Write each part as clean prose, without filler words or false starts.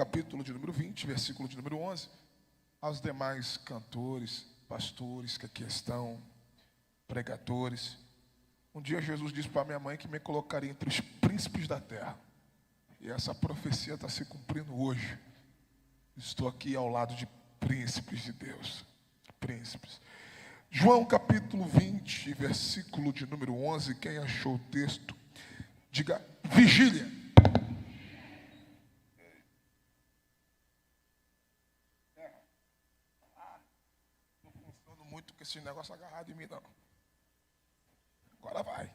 capítulo de número 20, versículo de número 11, aos demais cantores, pastores que aqui estão, pregadores. Um dia Jesus disse para minha mãe que me colocaria entre os príncipes da terra. E essa profecia está se cumprindo hoje. Estou aqui ao lado de príncipes de Deus. Príncipes. João capítulo 20, versículo de número 11. Quem achou o texto, diga vigília. Não funciona muito com esse negócio agarrado em mim, não. Agora vai.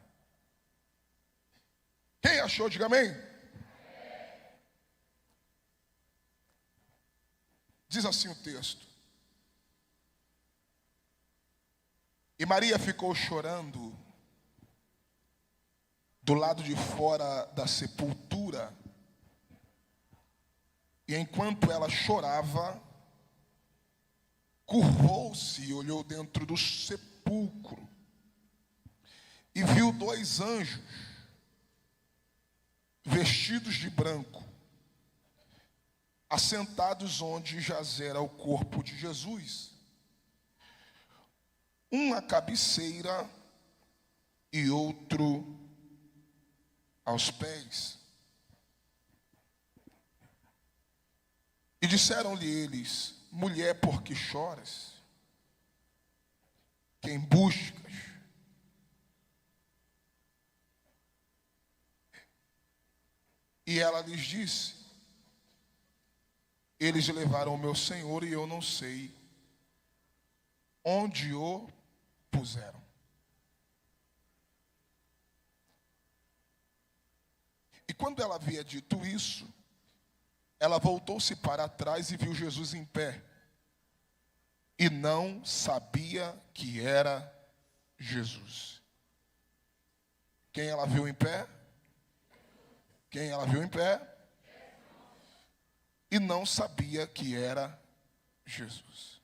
Quem achou, diga amém. Diz assim o texto. E Maria ficou chorando do lado de fora da sepultura. E enquanto ela chorava, curvou-se e olhou dentro do sepulcro. E viu dois anjos, vestidos de branco, assentados onde jazera o corpo de Jesus. Um à cabeceira e outro aos pés. E disseram-lhe eles: mulher, por que choras? Quem buscas? E ela lhes disse: eles levaram o meu Senhor e eu não sei onde o puseram. E quando ela havia dito isso, ela voltou-se para trás e viu Jesus em pé. E não sabia que era Jesus. Quem ela viu em pé? Quem ela viu em pé? E não sabia que era Jesus.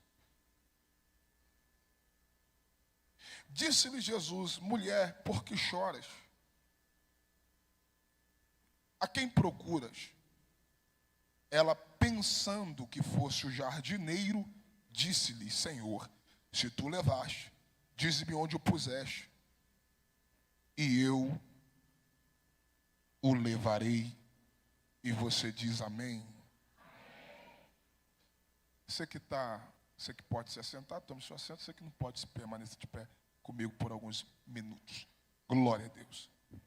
Disse-lhe Jesus: mulher, por que choras? A quem procuras? Ela, pensando que fosse o jardineiro, disse-lhe: Senhor, se tu levaste, dize-me onde o puseste, e eu o levarei. E você diz amém. Você que pode se assentar, tome seu assento. Você que não pode se permanecer de pé comigo por alguns minutos. Glória a Deus. Tem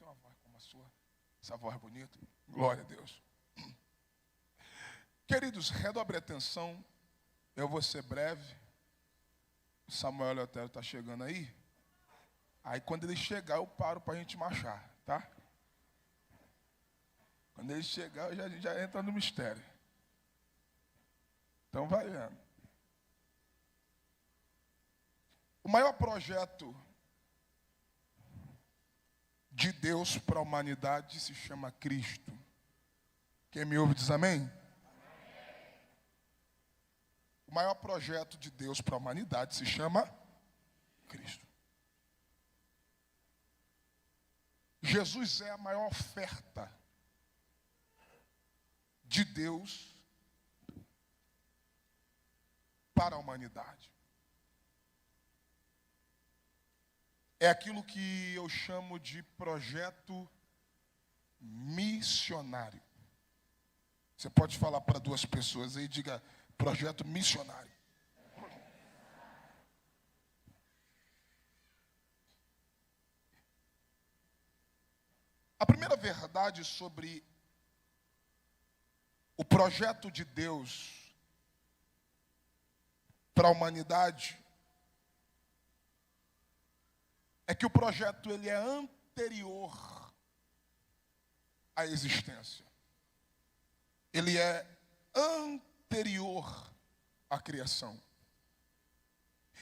uma voz como a sua, essa voz bonita. Glória a Deus. Queridos, redobre a atenção. Eu vou ser breve. O Samuel Leotério está chegando aí. Aí quando ele chegar, eu paro para a gente marchar, tá? Quando ele chegar, a gente já entra no mistério. Então vai vendo. O maior projeto de Deus para a humanidade se chama Cristo. Quem me ouve diz amém? O maior projeto de Deus para a humanidade se chama Cristo. Jesus é a maior oferta de Deus para a humanidade. É aquilo que eu chamo de projeto missionário. Você pode falar para duas pessoas aí, diga: projeto missionário. A primeira verdade sobre o projeto de Deus para a humanidade é que o projeto ele é anterior à existência. Ele é anterior à criação.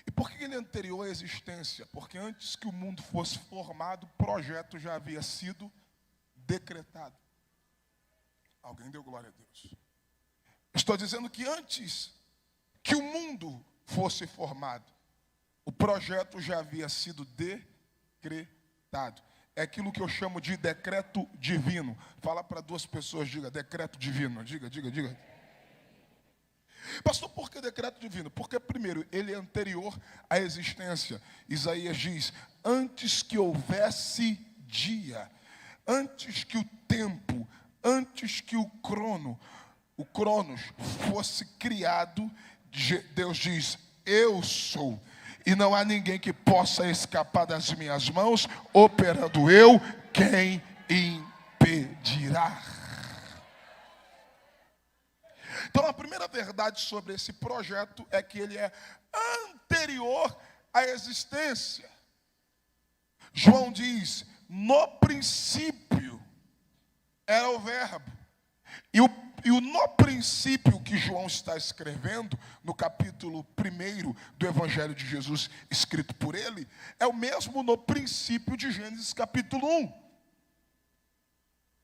E por que ele é anterior à existência? Porque antes que o mundo fosse formado, o projeto já havia sido decretado. Alguém deu glória a Deus. Estou dizendo que antes que o mundo fosse formado, o projeto já havia sido decretado. é aquilo que eu chamo de decreto divino. Fala para duas pessoas, diga, decreto divino. Diga. Pastor, por que decreto divino? Porque, primeiro, ele é anterior à existência. Isaías diz, antes que houvesse dia, antes que o tempo, antes que o cronos fosse criado, Deus diz, eu sou. E não há ninguém que possa escapar das minhas mãos, operando eu, quem impedirá? Então a primeira verdade sobre esse projeto é que ele é anterior à existência. João diz, no princípio era o verbo. E o no princípio que João está escrevendo, no capítulo 1 do Evangelho de Jesus, escrito por ele, é o mesmo no princípio de Gênesis capítulo 1.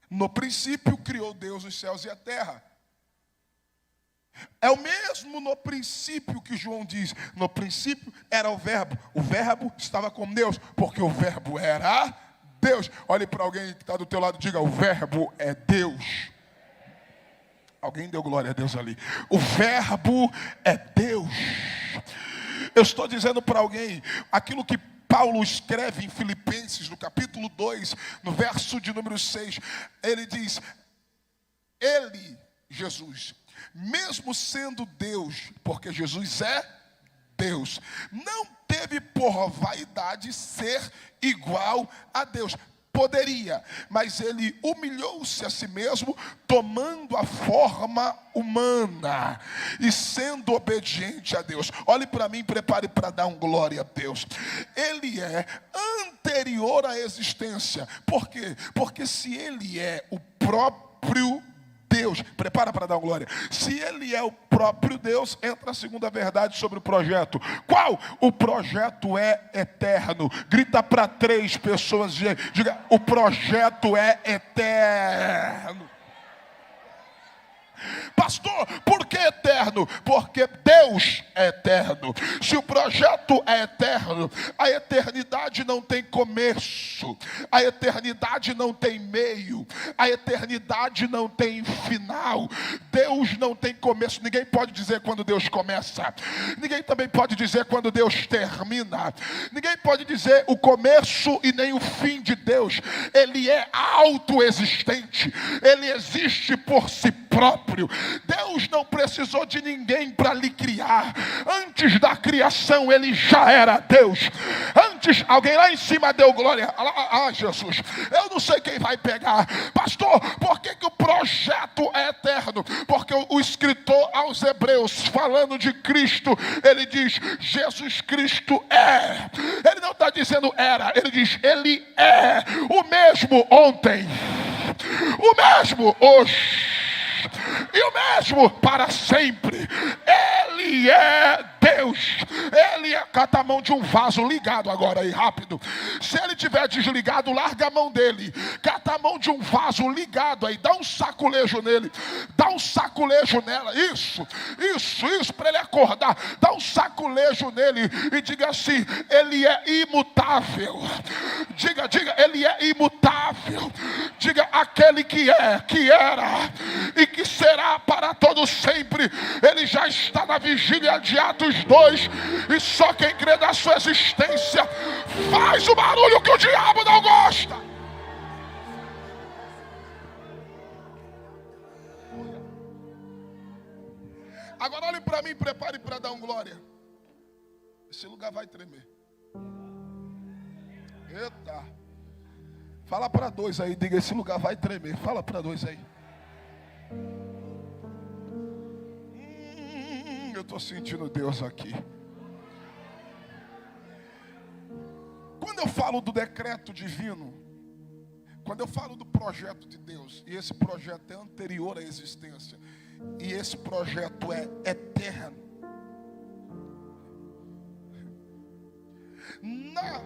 No princípio criou Deus os céus e a terra. É o mesmo no princípio que João diz, no princípio era o verbo estava com Deus, porque o verbo era Deus. Olhe para alguém que está do teu lado e diga, o verbo é Deus. Alguém deu glória a Deus ali. O verbo é Deus. Eu estou dizendo para alguém, aquilo que Paulo escreve em Filipenses, no capítulo 2, no verso de número 6, ele diz, ele, Jesus, mesmo sendo Deus, porque Jesus é Deus, não teve por vaidade ser igual a Deus. Poderia, mas ele humilhou-se a si mesmo, tomando a forma humana e sendo obediente a Deus. Olhe para mim, prepare para dar um glória a Deus. Ele é anterior à existência. Por quê? Porque se ele é o próprio Deus, prepara para dar uma glória. Se ele é o próprio Deus, entra a segunda verdade sobre o projeto. Qual? O projeto é eterno. Grita para 3 pessoas, diga, o projeto é eterno. Pastor, por que eterno? Porque Deus é eterno. Se o projeto é eterno, a eternidade não tem começo, a eternidade não tem meio, a eternidade não tem final. Deus não tem começo. Ninguém pode dizer quando Deus começa, ninguém também pode dizer quando Deus termina, ninguém pode dizer o começo e nem o fim de Deus. Ele é autoexistente, ele existe por si próprio. Deus não precisou de ninguém para lhe criar. Antes da criação ele já era Deus. Antes, alguém lá em cima deu glória. Jesus, eu não sei quem vai pegar. Pastor, por que o projeto é eterno? Porque o escritor aos Hebreus, falando de Cristo, ele diz, Jesus Cristo é. Ele não está dizendo era, ele diz, ele é o mesmo ontem, o mesmo hoje e o mesmo para sempre. Ele é Deus. Ele é, cata a mão de um vaso ligado agora aí, rápido. Se ele tiver desligado, larga a mão dele. Cata a mão de um vaso ligado aí, dá um saculejo nele, dá um saculejo nela. Isso, para ele acordar. Dá um saculejo nele e diga assim, ele é imutável. Diga, ele é imutável. Diga, aquele que é, que era e que será para todo sempre. Ele já está na vigília de Atos 2, e só quem crê na sua existência faz o barulho que o diabo não gosta. Agora olhe para mim, prepare para dar um glória. Esse lugar vai tremer. Eita. Fala para 2 aí, diga, esse lugar vai tremer. Fala para 2 aí. Eu estou sentindo Deus aqui. Quando eu falo do decreto divino, quando eu falo do projeto de Deus, e esse projeto é anterior à existência, e esse projeto é eterno, na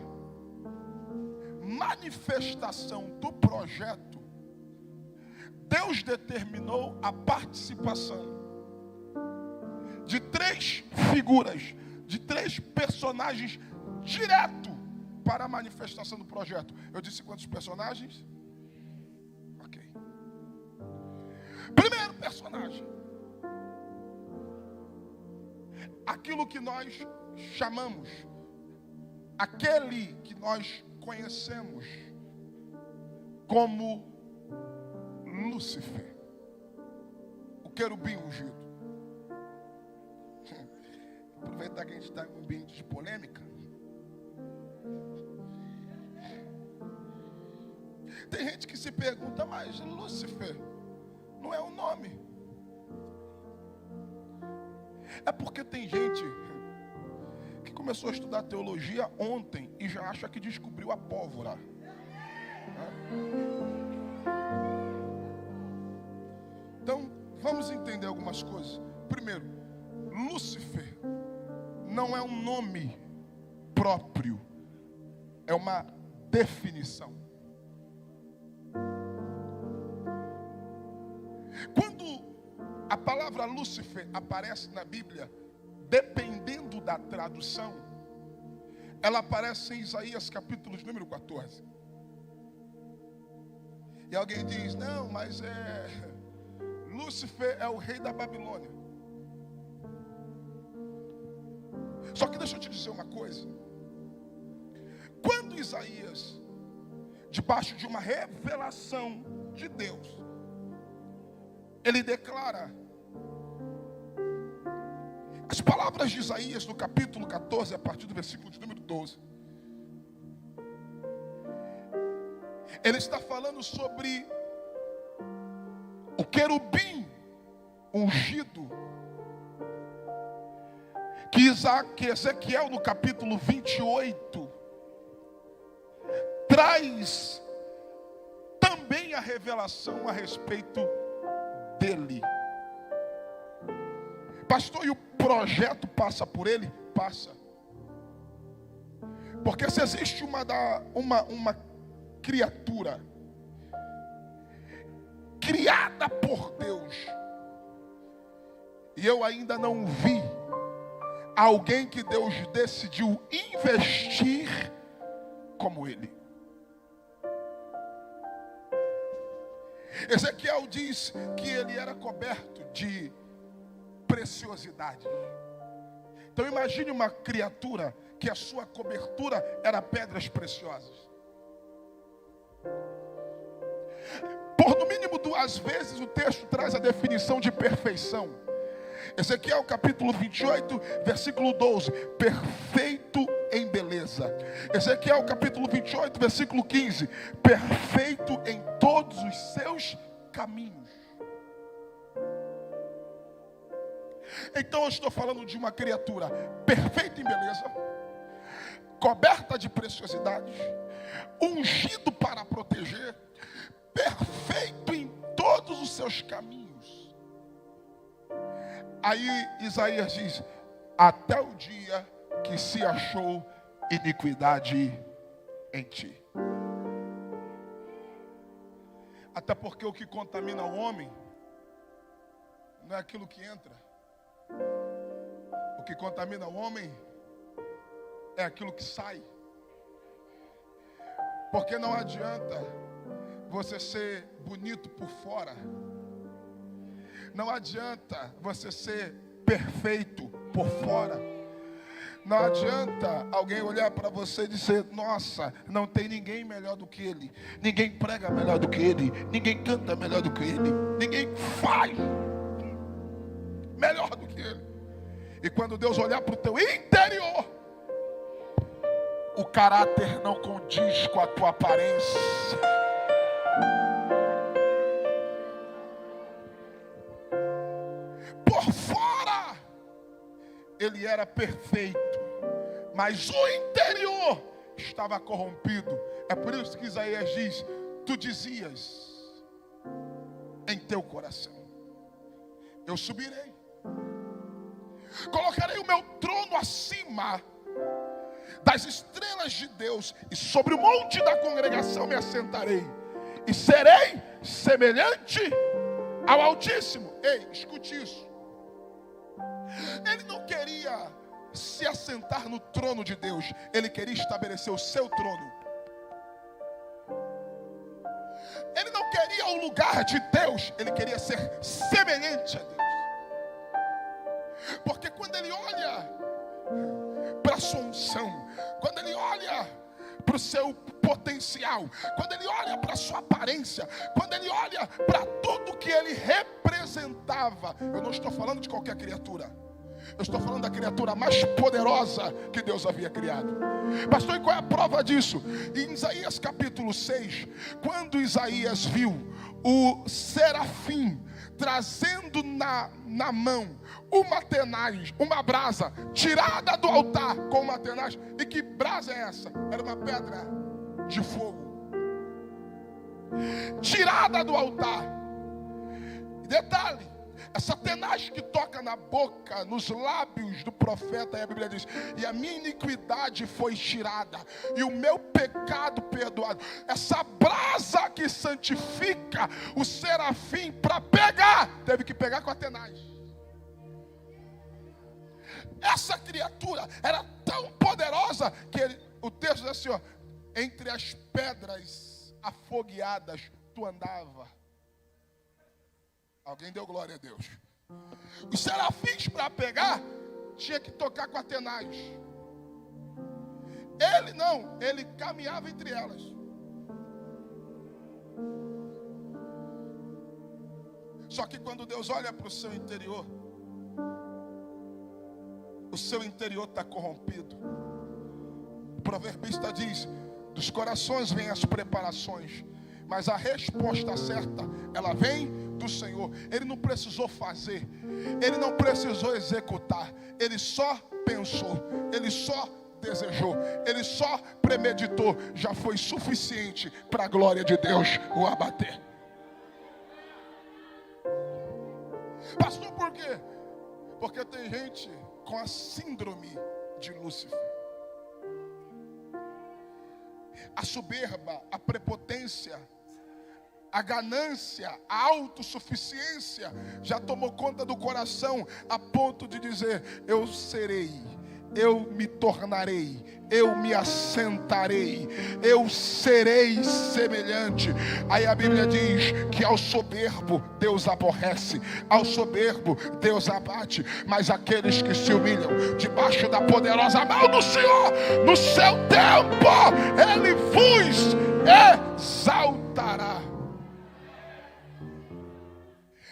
manifestação do projeto, Deus determinou a participação de 3 figuras, de 3 personagens direto para a manifestação do projeto. Eu disse quantos personagens? Ok. Primeiro personagem. Aquilo que nós chamamos, aquele que nós conhecemos como Lúcifer, o querubim ungido. Aproveitar que a gente está em um ambiente de polêmica. Tem gente que se pergunta, mas Lúcifer não é um nome. É porque tem gente que começou a estudar teologia ontem e já acha que descobriu a pólvora. Então, vamos entender algumas coisas. Primeiro, Lúcifer não é um nome próprio, é uma definição. Quando a palavra Lúcifer aparece na Bíblia, dependendo da tradução, ela aparece em Isaías capítulo número 14. E alguém diz, não, mas Lúcifer é o rei da Babilônia. Só que deixa eu te dizer uma coisa. Quando Isaías, debaixo de uma revelação de Deus, ele declara, as palavras de Isaías no capítulo 14, a partir do versículo de número 12. Ele está falando sobre o querubim ungido, que Ezequiel no capítulo 28 traz também a revelação a respeito dele. Pastor, e o projeto passa por ele? Passa. Porque se existe uma criatura criada por Deus, e eu ainda não vi alguém que Deus decidiu investir como ele. Ezequiel diz que ele era coberto de preciosidades. Então imagine uma criatura que a sua cobertura era pedras preciosas. Por no mínimo 2 vezes o texto traz a definição de perfeição. Ezequiel capítulo 28, versículo 12, perfeito em beleza. Ezequiel capítulo 28, versículo 15, perfeito em todos os seus caminhos. Então eu estou falando de uma criatura perfeita em beleza, coberta de preciosidades, ungido para proteger, perfeito em todos os seus caminhos. Aí Isaías diz, até o dia que se achou iniquidade em ti. Até porque o que contamina o homem não é aquilo que entra. O que contamina o homem é aquilo que sai. Porque não adianta você ser bonito por fora. Não adianta você ser perfeito por fora. Não adianta alguém olhar para você e dizer, nossa, não tem ninguém melhor do que ele. Ninguém prega melhor do que ele. Ninguém canta melhor do que ele. Ninguém faz melhor do que ele. E quando Deus olhar para o teu interior, o caráter não condiz com a tua aparência. Por fora ele era perfeito, mas o interior estava corrompido. É por isso que Isaías diz, tu dizias em teu coração, eu subirei, colocarei o meu trono acima das estrelas de Deus, e sobre o monte da congregação me assentarei, e serei semelhante ao Altíssimo. Ei, escute isso. Ele não queria se assentar no trono de Deus. Ele queria estabelecer o seu trono. Ele não queria o lugar de Deus. Ele queria ser semelhante a Deus. Porque quando ele olha para a sua unção, quando ele olha para o seu potencial, quando ele olha para a sua aparência, quando ele olha para tudo que ele representava, eu não estou falando de qualquer criatura, eu estou falando da criatura mais poderosa que Deus havia criado. Pastor, e qual é a prova disso? Em Isaías capítulo 6, quando Isaías viu o serafim trazendo na mão uma tenaz, uma brasa tirada do altar com uma tenaz. E que brasa é essa? Era uma pedra de fogo tirada do altar. Detalhe, essa tenaz que toca na boca, nos lábios do profeta, e a Bíblia diz: e a minha iniquidade foi tirada, e o meu pecado perdoado. Essa brasa que santifica o serafim para pegar, teve que pegar com a tenaz. Essa criatura era tão poderosa que o texto diz assim, ó: entre as pedras afogueadas tu andava. Alguém deu glória a Deus. Os serafins, para pegar, tinha que tocar com a tenaz. Ele não, ele caminhava entre elas. Só que quando Deus olha para o seu interior está corrompido. O proverbista diz: dos corações vêm as preparações, mas a resposta certa, ela vem do Senhor. Ele não precisou fazer, ele não precisou executar, ele só pensou, ele só desejou, ele só premeditou, já foi suficiente para a glória de Deus o abater. Pastor, por quê? Porque tem gente com a síndrome de Lúcifer. A soberba, a prepotência, a ganância, a autossuficiência já tomou conta do coração, a ponto de dizer: eu serei, eu me tornarei, eu me assentarei, eu serei semelhante. Aí a Bíblia diz que ao soberbo Deus aborrece, ao soberbo Deus abate, mas aqueles que se humilham debaixo da poderosa mão do Senhor, no seu tempo Ele vos exaltará.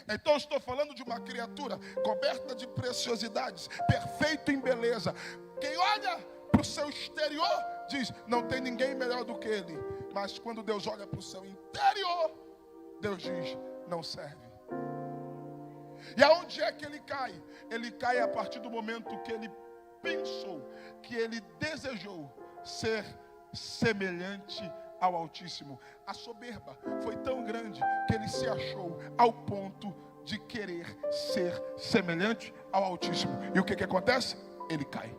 Então eu estou falando de uma criatura coberta de preciosidades, perfeito em beleza. Quem olha para o seu exterior diz: não tem ninguém melhor do que ele. Mas quando Deus olha para o seu interior, Deus diz: não serve. E aonde é que ele cai? Ele cai a partir do momento que ele pensou, que ele desejou ser semelhante ao Altíssimo. A soberba foi tão grande que ele se achou ao ponto de querer ser semelhante ao Altíssimo. E o que acontece? Ele cai.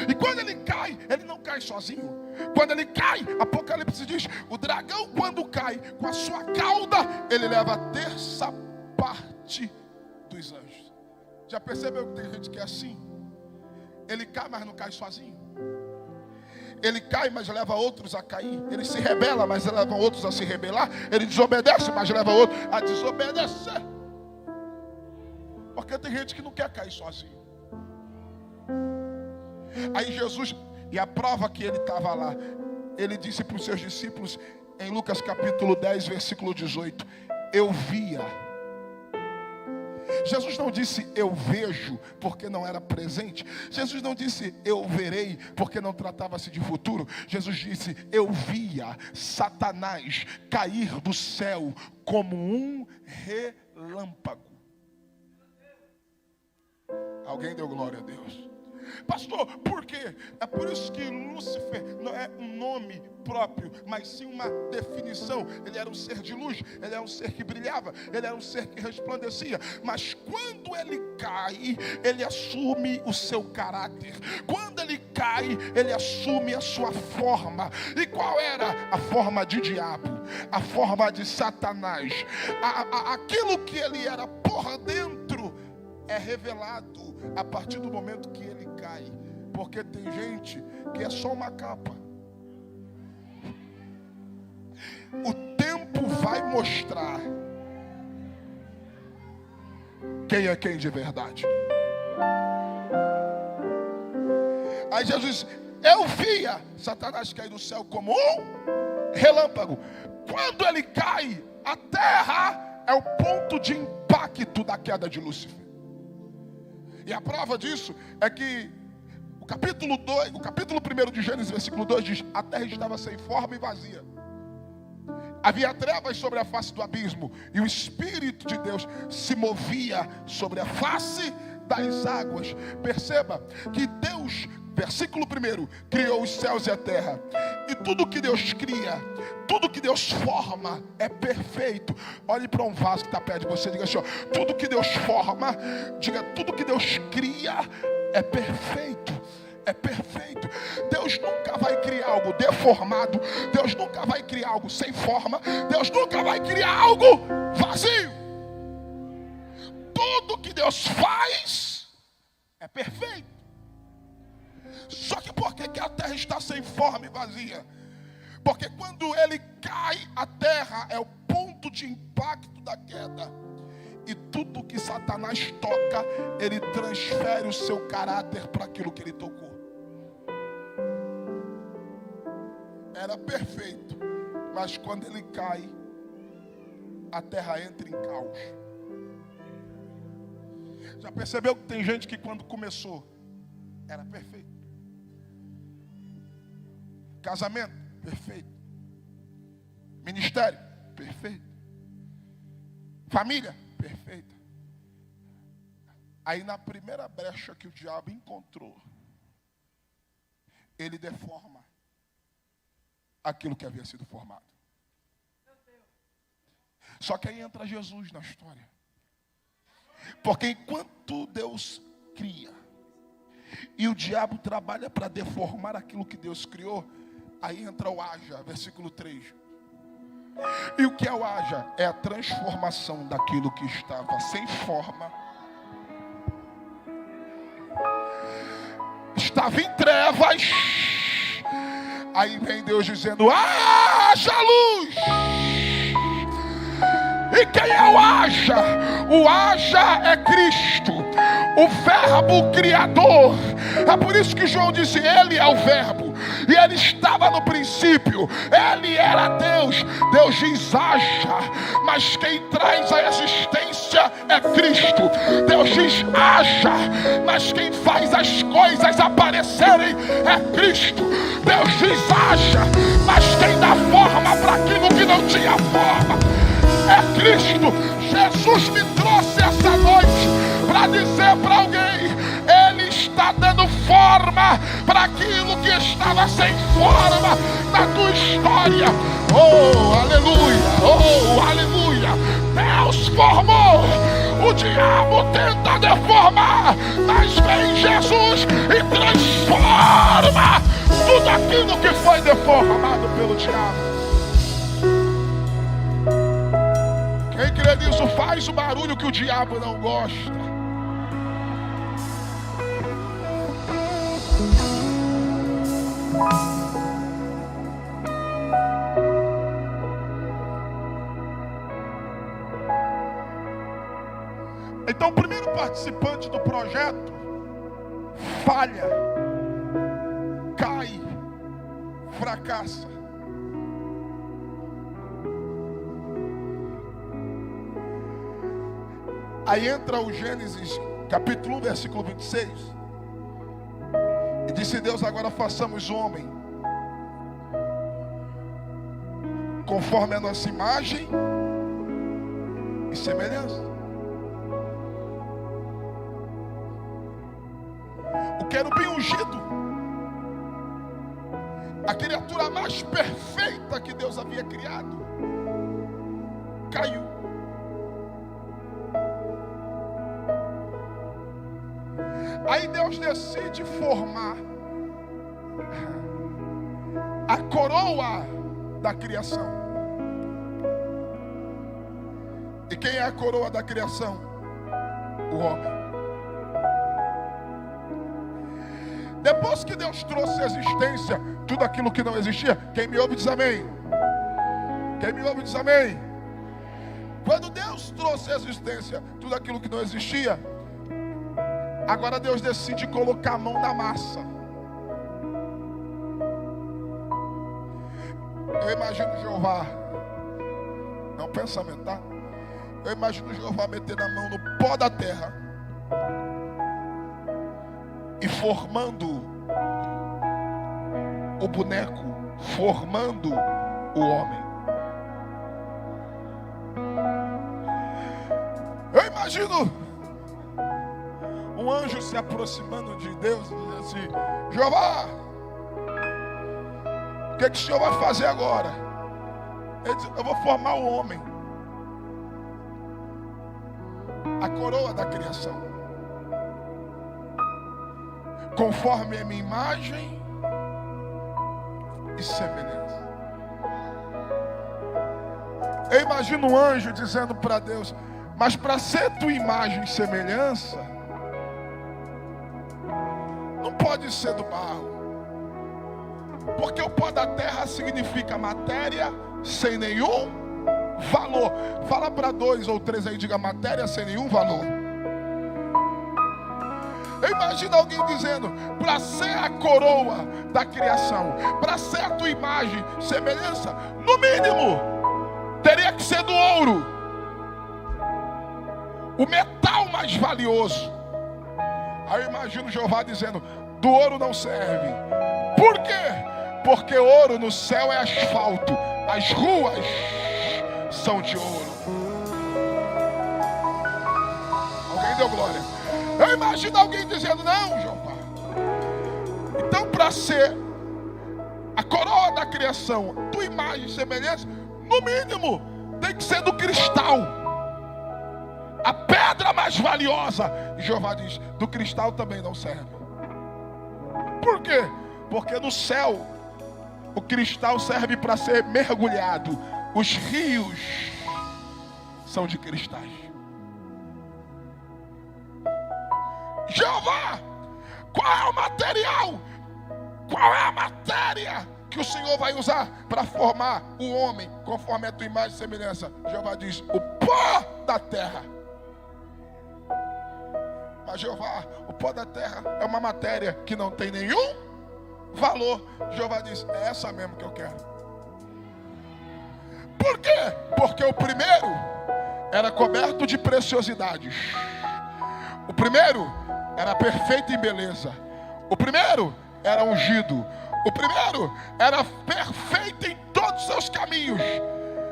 E quando ele cai, ele não cai sozinho. Quando ele cai, Apocalipse diz: o dragão, quando cai, com a sua cauda, ele leva a terça parte dos anjos. Já percebeu que tem gente que é assim? Ele cai, mas não cai sozinho. Ele cai, mas leva outros a cair. Ele se rebela, mas leva outros a se rebelar. Ele desobedece, mas leva outros a desobedecer. Porque tem gente que não quer cair sozinho. Aí Jesus, e a prova que ele estava lá, ele disse para os seus discípulos, em Lucas capítulo 10, versículo 18: eu via. Jesus não disse eu vejo, porque não era presente. Jesus não disse eu verei, porque não tratava-se de futuro. Jesus disse eu via Satanás cair do céu como um relâmpago. Alguém deu glória a Deus? Pastor, por quê? É por isso que Lúcifer não é um nome próprio, mas sim uma definição. Ele era um ser de luz, ele era um ser que brilhava, ele era um ser que resplandecia. Mas quando ele cai, ele assume o seu caráter. Quando ele cai, ele assume a sua forma. E qual era a forma de diabo? A forma de Satanás. Aquilo que ele era por dentro é revelado a partir do momento que ele cai. Porque tem gente que é só uma capa. O tempo vai mostrar quem é quem de verdade. Aí Jesus, eu via Satanás cair do céu como um relâmpago. Quando ele cai, a terra é o ponto de impacto da queda de Lúcifer. E a prova disso é que o capítulo 1 de Gênesis, versículo 2 diz: a terra estava sem forma e vazia. Havia trevas sobre a face do abismo, e o Espírito de Deus se movia sobre a face das águas. Perceba que Deus, versículo 1, criou os céus e a terra. E tudo que Deus cria, tudo que Deus forma é perfeito. Olhe para um vaso que está perto de você, diga assim, ó, tudo que Deus forma, diga, tudo que Deus cria é perfeito. É perfeito. Deus nunca vai criar algo deformado. Deus nunca vai criar algo sem forma. Deus nunca vai criar algo vazio. Tudo que Deus faz é perfeito. Só que por que a terra está sem forma e vazia? Porque quando ele cai, a terra é o ponto de impacto da queda. E tudo que Satanás toca, ele transfere o seu caráter para aquilo que ele tocou. Era perfeito, mas quando ele cai, a terra entra em caos. Já percebeu que tem gente que quando começou, era perfeito? Casamento, perfeito. Ministério, perfeito. Família, perfeita. Aí na primeira brecha que o diabo encontrou, ele deforma aquilo que havia sido formado. Só que aí entra Jesus na história. Porque enquanto Deus cria e o diabo trabalha para deformar aquilo que Deus criou, aí entra o haja, versículo 3. E o que é o haja? É a transformação daquilo que estava sem forma, estava em trevas. Aí vem Deus dizendo, haja luz. E quem é o haja? O haja é Cristo, o verbo criador. É por isso que João disse, ele é o verbo. E ele estava no princípio, ele era Deus. Deus diz haja, mas quem traz a existência é Cristo. Deus diz haja, mas quem faz as coisas aparecerem é Cristo. Deus diz haja, mas quem dá forma para aquilo que não tinha forma é Cristo. Jesus me trouxe essa noite para dizer para alguém, ele está dando forma para aquilo que estava sem forma na tua história. Oh, aleluia, oh, aleluia. Deus formou, o diabo tenta deformar, mas vem Jesus e transforma tudo aquilo que foi deformado pelo diabo. Quem crê nisso faz o barulho que o diabo não gosta. Então o primeiro participante do projeto falha, cai, fracassa. Aí entra o Gênesis capítulo 1, versículo 26. E disse Deus, agora façamos o homem conforme a nossa imagem e semelhança. O querubim ungido, a criatura mais perfeita que Deus havia criado, caiu. Aí Deus decide formar a coroa da criação. E quem é a coroa da criação? O homem. Depois que Deus trouxe à existência tudo aquilo que não existia, quem me ouve diz amém. Quem me ouve diz amém. Quando Deus trouxe à existência tudo aquilo que não existia, agora Deus decide colocar a mão na massa. Eu imagino Jeová, é um pensamento, tá? Eu imagino Jeová metendo a mão no pó da terra e formando o boneco, formando o homem. Eu imagino um anjo se aproximando de Deus e dizendo assim: Jeová, o que o Senhor vai fazer agora? Ele diz: eu vou formar o homem, a coroa da criação, conforme a minha imagem e semelhança. Eu imagino um anjo dizendo para Deus: mas para ser tua imagem e semelhança, não pode ser do barro, porque o pó da terra significa matéria sem nenhum valor. Fala para 2 ou 3 aí, diga: matéria sem nenhum valor. Eu imagino alguém dizendo: para ser a coroa da criação, para ser a tua imagem, semelhança, no mínimo, teria que ser do ouro, o metal mais valioso. Aí eu imagino Jeová dizendo: do ouro não serve. Por quê? Porque ouro no céu é asfalto, as ruas são de ouro. Alguém deu glória? Eu imagino alguém dizendo: não, Jeová, então para ser a coroa da criação, tua imagem e semelhança, no mínimo tem que ser do cristal, a pedra mais valiosa. E Jeová diz: do cristal também não serve. Por quê? Porque no céu o cristal serve para ser mergulhado. Os rios são de cristais. Jeová, qual é o material? Qual é a matéria que o Senhor vai usar para formar o homem conforme a tua imagem e semelhança? Jeová diz: o pó da terra. Mas Jeová, o pó da terra é uma matéria que não tem nenhum valor. Jeová diz: é essa mesmo que eu quero. Por quê? Porque o primeiro era coberto de preciosidades. O primeiro era perfeito em beleza. O primeiro era ungido. O primeiro era perfeito em todos os seus caminhos.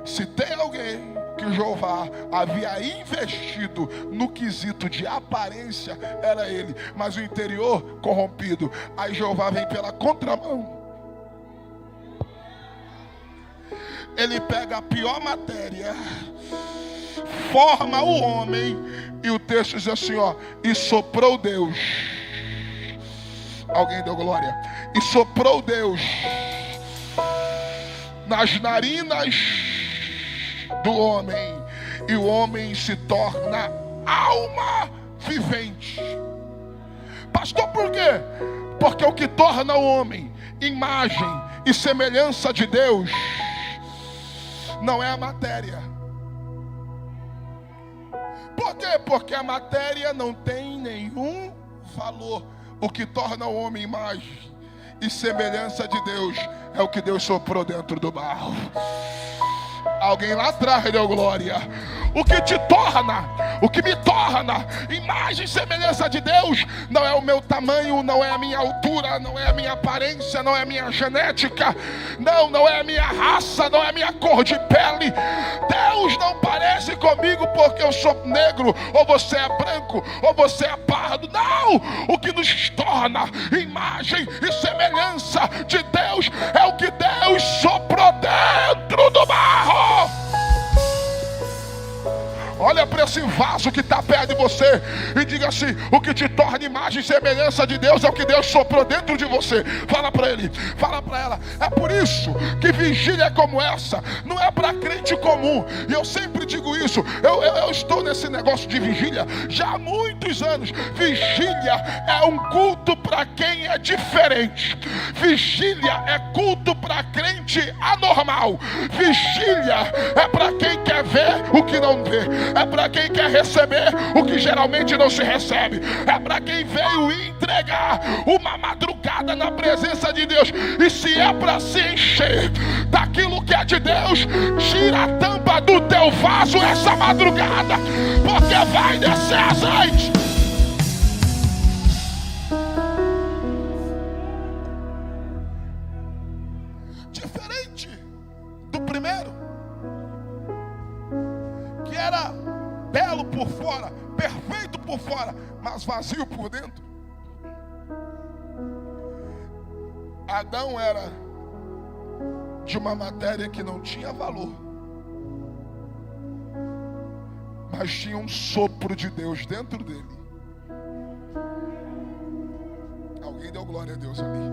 Se tem alguém que Jeová havia investido no quesito de aparência, era ele. Mas o interior corrompido. Aí Jeová vem pela contramão. Ele pega a pior matéria, forma o homem, e o texto diz assim, ó: e soprou Deus. Alguém deu glória? E soprou Deus nas narinas do homem, e o homem se torna alma vivente. Pastor, por quê? Porque o que torna o homem imagem e semelhança de Deus não é a matéria. Por quê? Porque a matéria não tem nenhum valor. O que torna o homem imagem e semelhança de Deus é o que Deus soprou dentro do barro. Alguém lá atrás deu glória. O que te torna, o que me torna imagem e semelhança de Deus, não é o meu tamanho, não é a minha altura, não é a minha aparência, não é a minha genética, não é a minha raça, não é a minha cor de pele. Deus não parece comigo porque eu sou negro, ou você é branco, ou você é pardo. Não! O que nos torna imagem e semelhança de Deus é o que Deus soprou dentro do barro. Olha para esse vaso que está perto de você e diga assim: o que te torna imagem e semelhança de Deus é o que Deus soprou dentro de você. Fala para ele, fala para ela. É por isso que vigília como essa não é para crente comum. E eu sempre digo isso. Eu estou nesse negócio de vigília já há muitos anos. Vigília é um culto para quem é diferente. Vigília é culto para crente anormal. Vigília é para quem quer ver o que não vê. É para quem quer receber o que geralmente não se recebe. É para quem veio entregar uma madrugada na presença de Deus. E se é para se encher daquilo que é de Deus, tira a tampa do teu vaso essa madrugada, porque vai descer azeite. Diferente do primeiro, que era belo por fora, perfeito por fora, mas vazio por dentro. Adão era de uma matéria que não tinha valor, mas tinha um sopro de Deus dentro dele. Alguém deu glória a Deus ali.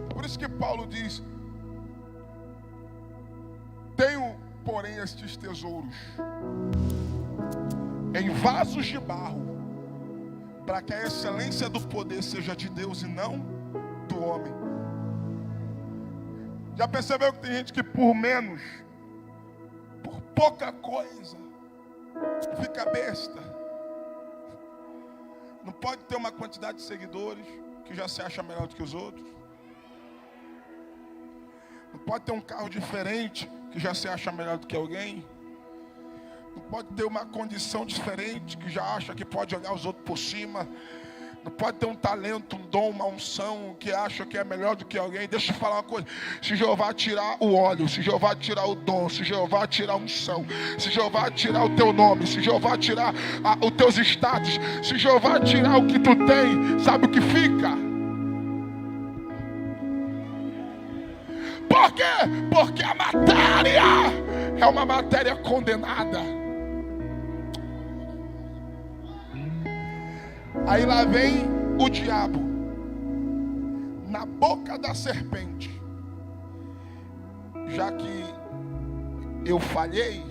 Por isso que Paulo diz: tenho, porém, estes tesouros em vasos de barro, para que a excelência do poder seja de Deus e não do homem. Já percebeu que tem gente que por menos, por pouca coisa, fica besta? Não pode ter uma quantidade de seguidores que já se acha melhor do que os outros. Não pode ter um carro diferente que já se acha melhor do que alguém. Não pode ter uma condição diferente que já acha que pode olhar os outros por cima. Não pode ter um talento, um dom, uma unção que acha que é melhor do que alguém. Deixa eu falar uma coisa: se Jeová tirar o óleo, se Jeová tirar o dom, se Jeová tirar a unção, se Jeová tirar o teu nome, se Jeová tirar os teus status, se Jeová tirar o que tu tem, sabe o que fica? Por quê? Porque a matéria é uma matéria condenada. Aí lá vem o diabo, na boca da serpente. Já que eu falhei,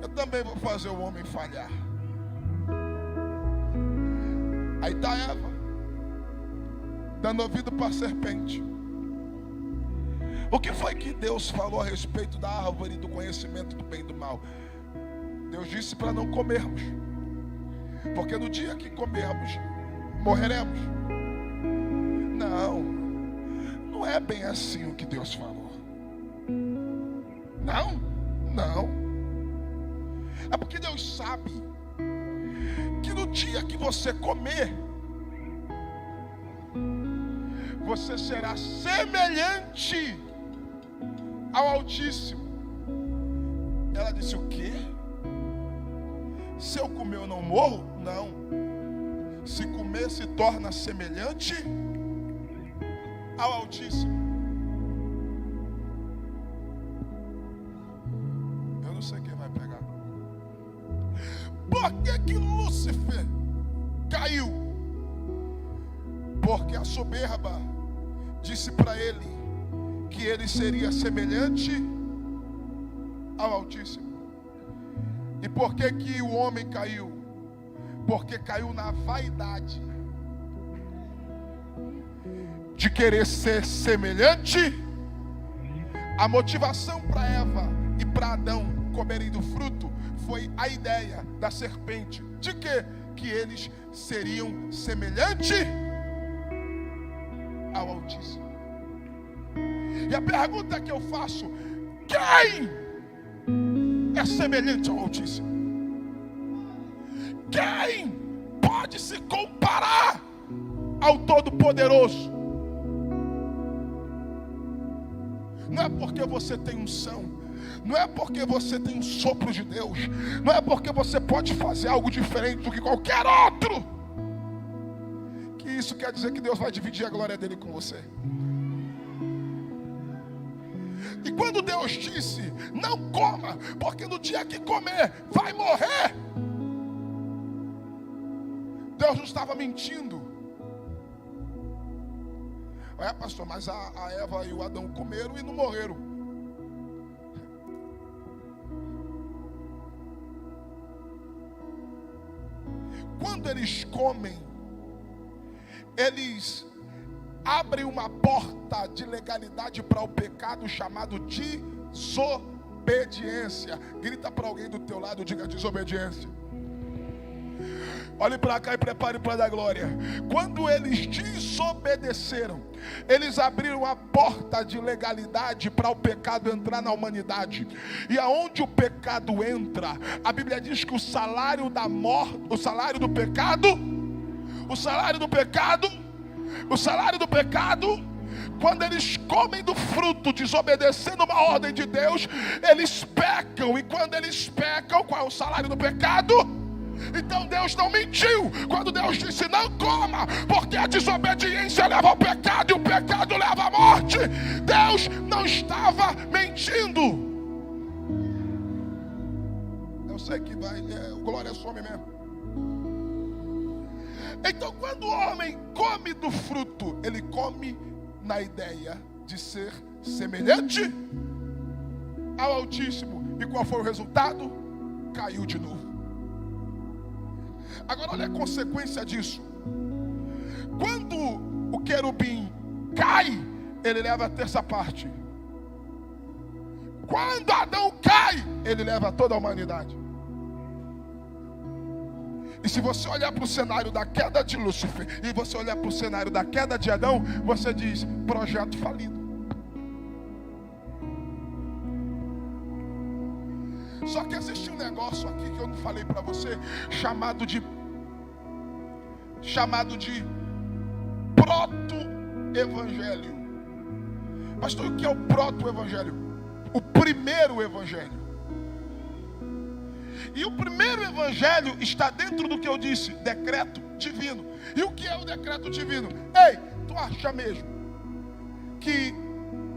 eu também vou fazer o homem falhar. Aí está Eva, dando ouvido para a serpente. O que foi que Deus falou a respeito da árvore do conhecimento do bem e do mal? Deus disse para não comermos, porque no dia que comermos, morreremos. Não é bem assim o que Deus falou. Não. É porque Deus sabe que no dia que você comer, você será semelhante ao Altíssimo. Ela disse: o quê? Se eu comer eu não morro? Não. Se comer se torna semelhante ao Altíssimo. Eu não sei quem vai pegar. Por que Lúcifer caiu? Porque a soberba disse para ele que ele seria semelhante ao Altíssimo. E por que o homem caiu? Porque caiu na vaidade de querer ser semelhante. A motivação para Eva e para Adão comerem do fruto foi a ideia da serpente. De quê? Que eles seriam semelhantes ao Altíssimo. E a pergunta que eu faço: quem é semelhante ao Altíssimo? Quem pode se comparar ao Todo-Poderoso? Não é porque você tem unção, não é porque você tem um sopro de Deus, não é porque você pode fazer algo diferente do que qualquer outro, que isso quer dizer que Deus vai dividir a glória dele com você. E quando Deus disse: não coma tinha que comer, vai morrer. Deus não estava mentindo. Pastor, mas a Eva e o Adão comeram e não morreram. Quando eles comem, eles abrem uma porta de legalidade para o pecado chamado desobediência. Grita para alguém do teu lado, diga desobediência. Olhe para cá e prepare para dar glória. Quando eles desobedeceram, eles abriram a porta de legalidade para o pecado entrar na humanidade. E aonde o pecado entra, a Bíblia diz que o salário da morte, o salário do pecado, quando eles comem do fruto, desobedecendo uma ordem de Deus, eles pecam. E quando eles pecam, qual é o salário do pecado? Então Deus não mentiu quando Deus disse não coma, porque a desobediência leva ao pecado e o pecado leva à morte. Deus não estava mentindo. Eu sei que o glória é some mesmo. Então quando o homem come do fruto, ele come na ideia de ser semelhante ao Altíssimo. E qual foi o resultado? Caiu de novo. Agora olha a consequência disso. Quando o querubim cai, ele leva a terça parte. Quando Adão cai, ele leva toda a humanidade. E se você olhar para o cenário da queda de Lúcifer e você olhar para o cenário da queda de Adão, você diz, projeto falido. Só que existe um negócio aqui que eu não falei para você, chamado de proto-evangelho. Pastor, o que é o proto-evangelho? O primeiro evangelho. E o primeiro evangelho está dentro do que eu disse, decreto divino. E o que é o decreto divino? Ei, tu acha mesmo que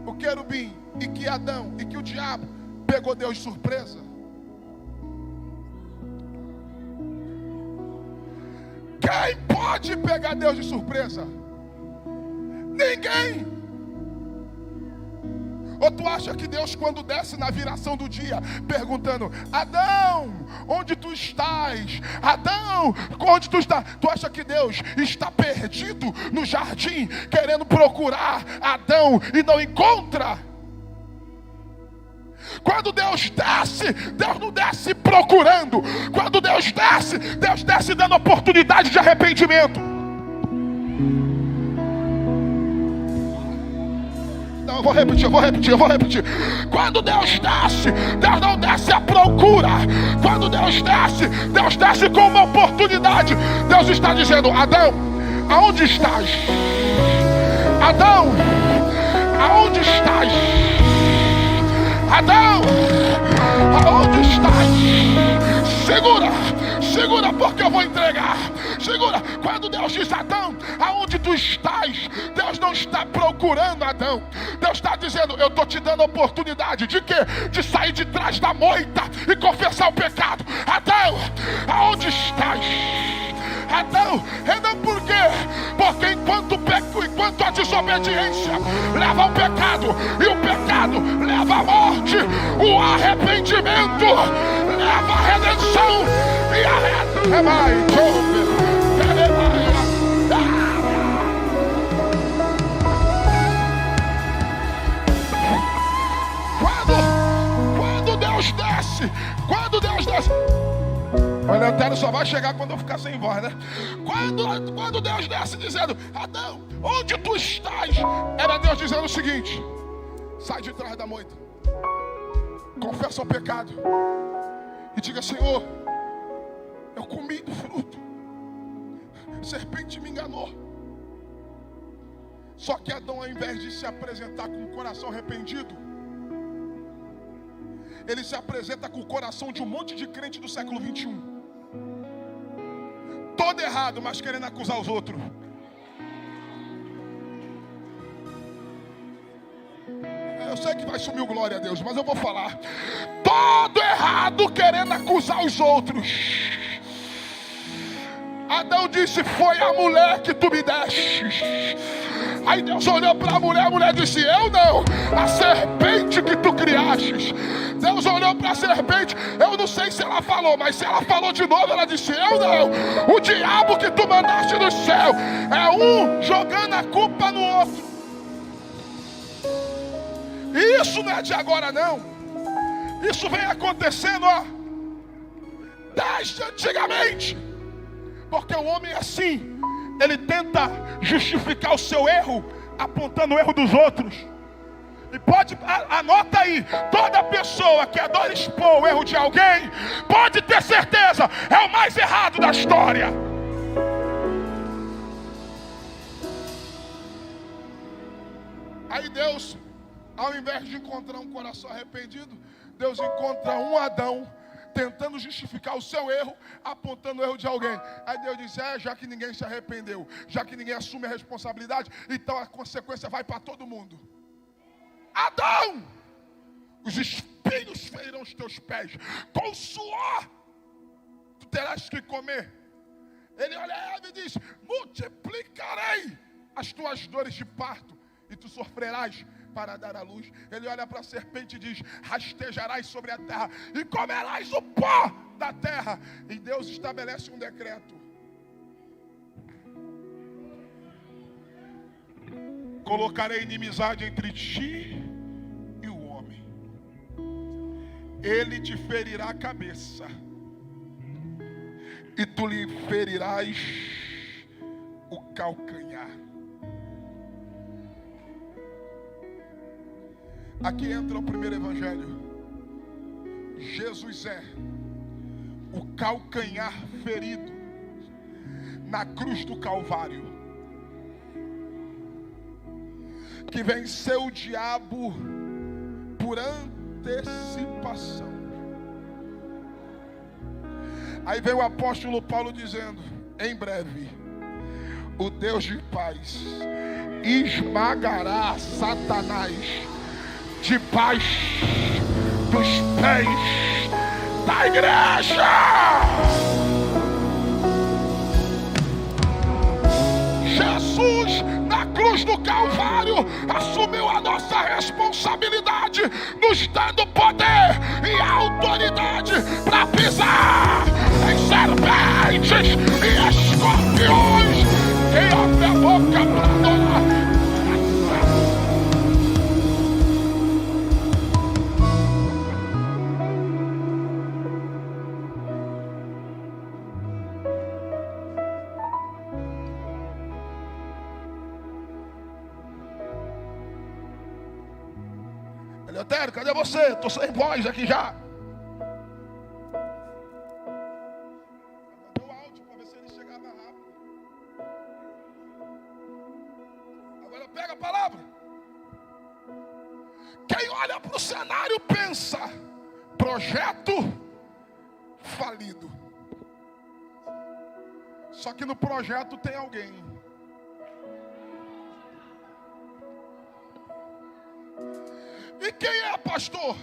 o querubim e que Adão e que o diabo pegou Deus de surpresa? Quem pode pegar Deus de surpresa? Ninguém. Ou tu acha que Deus, quando desce na viração do dia, perguntando, Adão, onde tu estás? Adão, onde tu estás? Tu acha que Deus está perdido no jardim, querendo procurar Adão e não encontra? Quando Deus desce, Deus não desce procurando. Quando Deus desce dando oportunidade de arrependimento. Não, eu vou repetir. Quando Deus desce, Deus não desce à procura. Quando Deus desce com uma oportunidade. Deus está dizendo, Adão, aonde estás? Adão, aonde estás? Adão, aonde estás? Segura, porque eu vou entregar. Segura. Quando Deus diz, Adão, aonde tu estás? Deus não está procurando Adão. Deus está dizendo, eu estou te dando a oportunidade de quê? De sair de trás da moita e confessar o pecado. Adão, aonde estás? Adão, por quê? Porque enquanto a desobediência leva ao pecado, e o pecado leva à morte, o arrependimento leva à redenção, e a quando Deus desce, o Leontério só vai chegar quando eu ficar sem voz, né? Quando Deus desce dizendo, Adão, onde tu estás? Era Deus dizendo o seguinte, sai de trás da moita, confessa o pecado e diga, Senhor, eu comi do fruto, serpente me enganou. Só que Adão, ao invés de se apresentar com o coração arrependido, ele se apresenta com o coração de um monte de crente do século 21. Todo errado, mas querendo acusar os outros. Eu sei que vai sumir o glória a Deus, mas eu vou falar. todo errado, querendo acusar os outros. Adão disse: foi a mulher que tu me deste. Aí Deus olhou para a mulher disse: eu não, a serpente que tu criaste. Deus olhou para a serpente, eu não sei se ela falou, mas se ela falou de novo, ela disse: eu não, o diabo que tu mandaste do céu. É um jogando a culpa no outro. E isso não é de agora não. Isso vem acontecendo, desde antigamente. Porque o homem é assim, ele tenta justificar o seu erro apontando o erro dos outros. E anota aí, toda pessoa que adora expor o erro de alguém, pode ter certeza, é o mais errado da história. Aí Deus, ao invés de encontrar um coração arrependido, Deus encontra um Adão tentando justificar o seu erro, apontando o erro de alguém. Aí Deus diz: já que ninguém se arrependeu, já que ninguém assume a responsabilidade, então a consequência vai para todo mundo. Adão, os espinhos ferirão os teus pés, com suor tu terás que comer. Ele olha a Eva e diz: multiplicarei as tuas dores de parto, e tu sofrerás para dar à luz. Ele olha para a serpente e diz: rastejarás sobre a terra e comerás o pó da terra. E Deus estabelece um decreto: colocarei inimizade entre ti e o homem, ele te ferirá a cabeça e tu lhe ferirás o calcanhar. Aqui entra o primeiro evangelho. Jesus é o calcanhar ferido na cruz do Calvário, que venceu o diabo por antecipação. Aí vem o apóstolo Paulo dizendo: em breve o Deus de paz esmagará Satanás debaixo dos pés da igreja. Jesus, na cruz do Calvário, assumiu a nossa responsabilidade, nos dando poder e autoridade para pisar em serpentes e escorpiões. Quem abre a boca para adorar? Eleutério, cadê você? Estou sem voz aqui já. Mandei o áudio para ver se ele chegava rápido. Agora pega a palavra. Quem olha para o cenário pensa: projeto falido. Só que no projeto tem alguém. E quem é, pastor?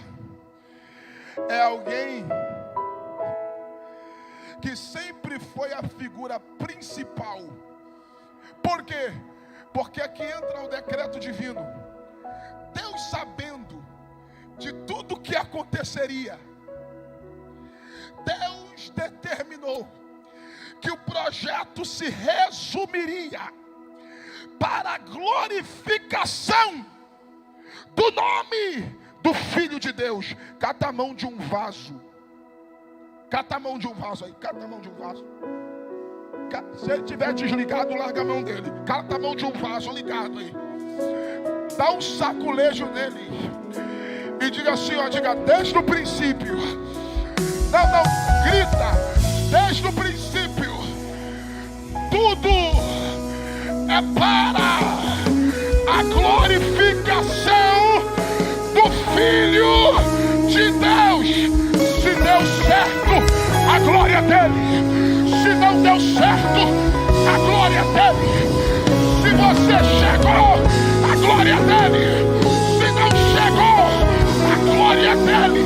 É alguém que sempre foi a figura principal. Por quê? Porque aqui entra o decreto divino. Deus, sabendo de tudo que aconteceria, Deus determinou que o projeto se resumiria para a glorificação do nome do Filho de Deus. Cata a mão de um vaso. Cata a mão de um vaso aí. Cata a mão de um vaso. Se ele estiver desligado, larga a mão dele. Cata a mão de um vaso ligado aí. Dá um saculejo nele. E diga assim, ó. Diga: desde o princípio. Não, grita. Desde o princípio. Tudo é para a glorificação do Filho de Deus. Se deu certo, a glória dele. Se não deu certo, a glória dele. Se você chegou, a glória dele. Se não chegou, a glória dele.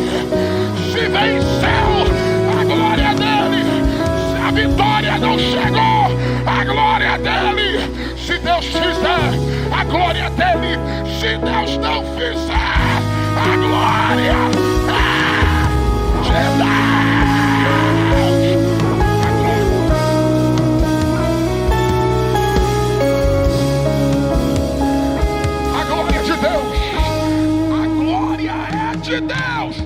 A glória de Deus. A glória é de Deus.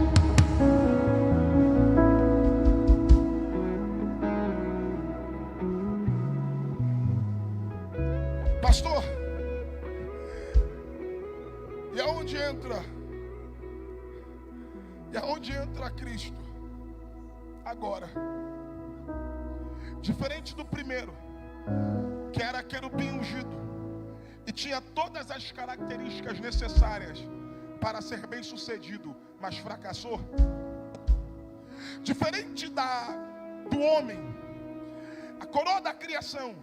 Pastor, e aonde entra? E aonde entra Cristo? Agora. Diferente do primeiro, que era querubim ungido e tinha todas as características necessárias para ser bem sucedido, mas fracassou. Diferente do homem, a coroa da criação,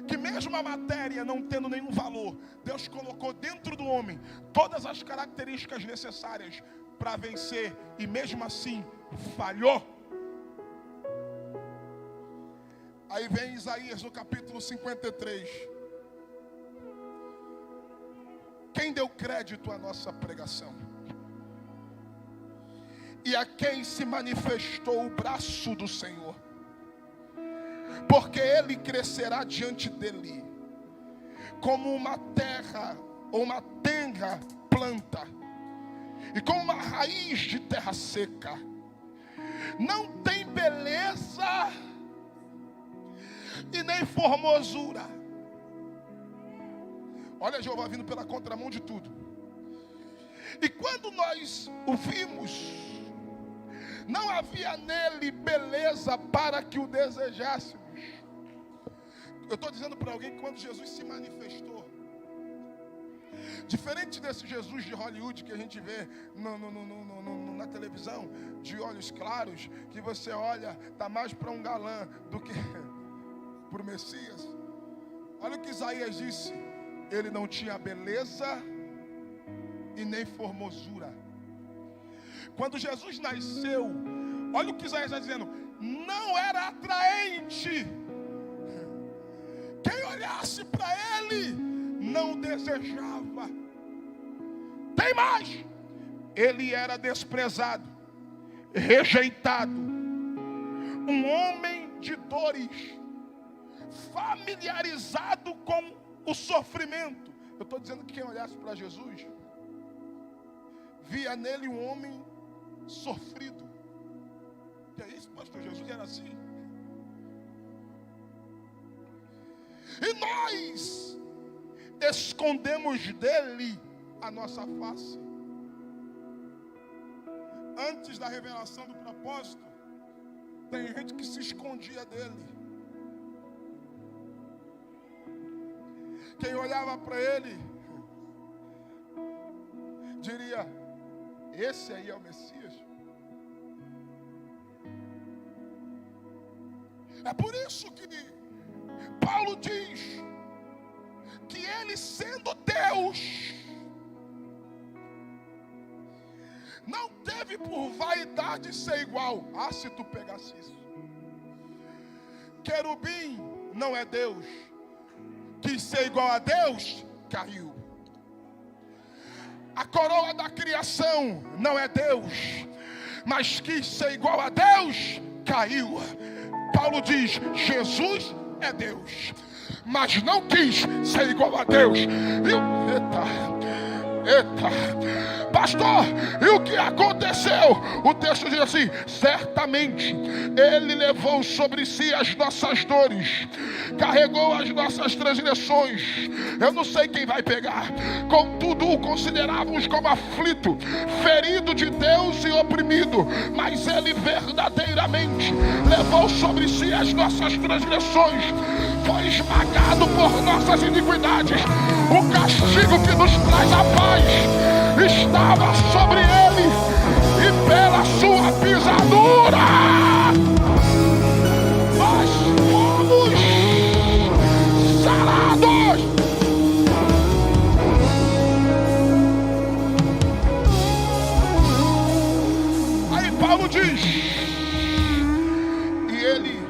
que mesmo a matéria não tendo nenhum valor, Deus colocou dentro do homem todas as características necessárias para vencer, e mesmo assim falhou. Aí vem Isaías no capítulo 53. Quem deu crédito à nossa pregação? E a quem se manifestou o braço do Senhor? Porque ele crescerá diante dele, como uma terra ou uma tenra planta, e como uma raiz de terra seca. Não tem beleza e nem formosura. Olha Jeová vindo pela contramão de tudo. E quando nós o vimos, não havia nele beleza para que o desejássemos. Eu estou dizendo para alguém que quando Jesus se manifestou, diferente desse Jesus de Hollywood que a gente vê na televisão, de olhos claros, que você olha, está mais para um galã do que para o Messias. Olha o que Isaías disse: ele não tinha beleza e nem formosura. Quando Jesus nasceu, olha o que Isaías está dizendo: não era atraente. Quem olhasse para ele não desejava. Tem mais: ele era desprezado, rejeitado, um homem de dores, familiarizado com o sofrimento. Eu estou dizendo que quem olhasse para Jesus via nele um homem sofrido. Que é isso, pastor? Jesus era assim. E nós escondemos dele a nossa face. Antes da revelação do propósito, tem gente que se escondia dele. Quem olhava para ele diria: esse aí é o Messias. É por isso que Paulo diz que ele, sendo Deus, não teve por vaidade ser igual. Ah, se tu pegasse isso. Querubim não é Deus. Quis ser igual a Deus, caiu. A coroa da criação não é Deus, mas quis ser igual a Deus, caiu. Paulo diz: Jesus é Deus, mas não quis ser igual a Deus. Eita, pastor, e o que aconteceu? O texto diz assim: certamente ele levou sobre si as nossas dores, carregou as nossas transgressões. Eu não sei quem vai pegar. Contudo o considerávamos como aflito, ferido de Deus e oprimido, mas ele verdadeiramente levou sobre si as nossas transgressões, foi esmagado por nossas iniquidades. O castigo que nos traz a paz estava sobre ele, e pela sua pisadura nós fomos sarados. Aí Paulo diz: e ele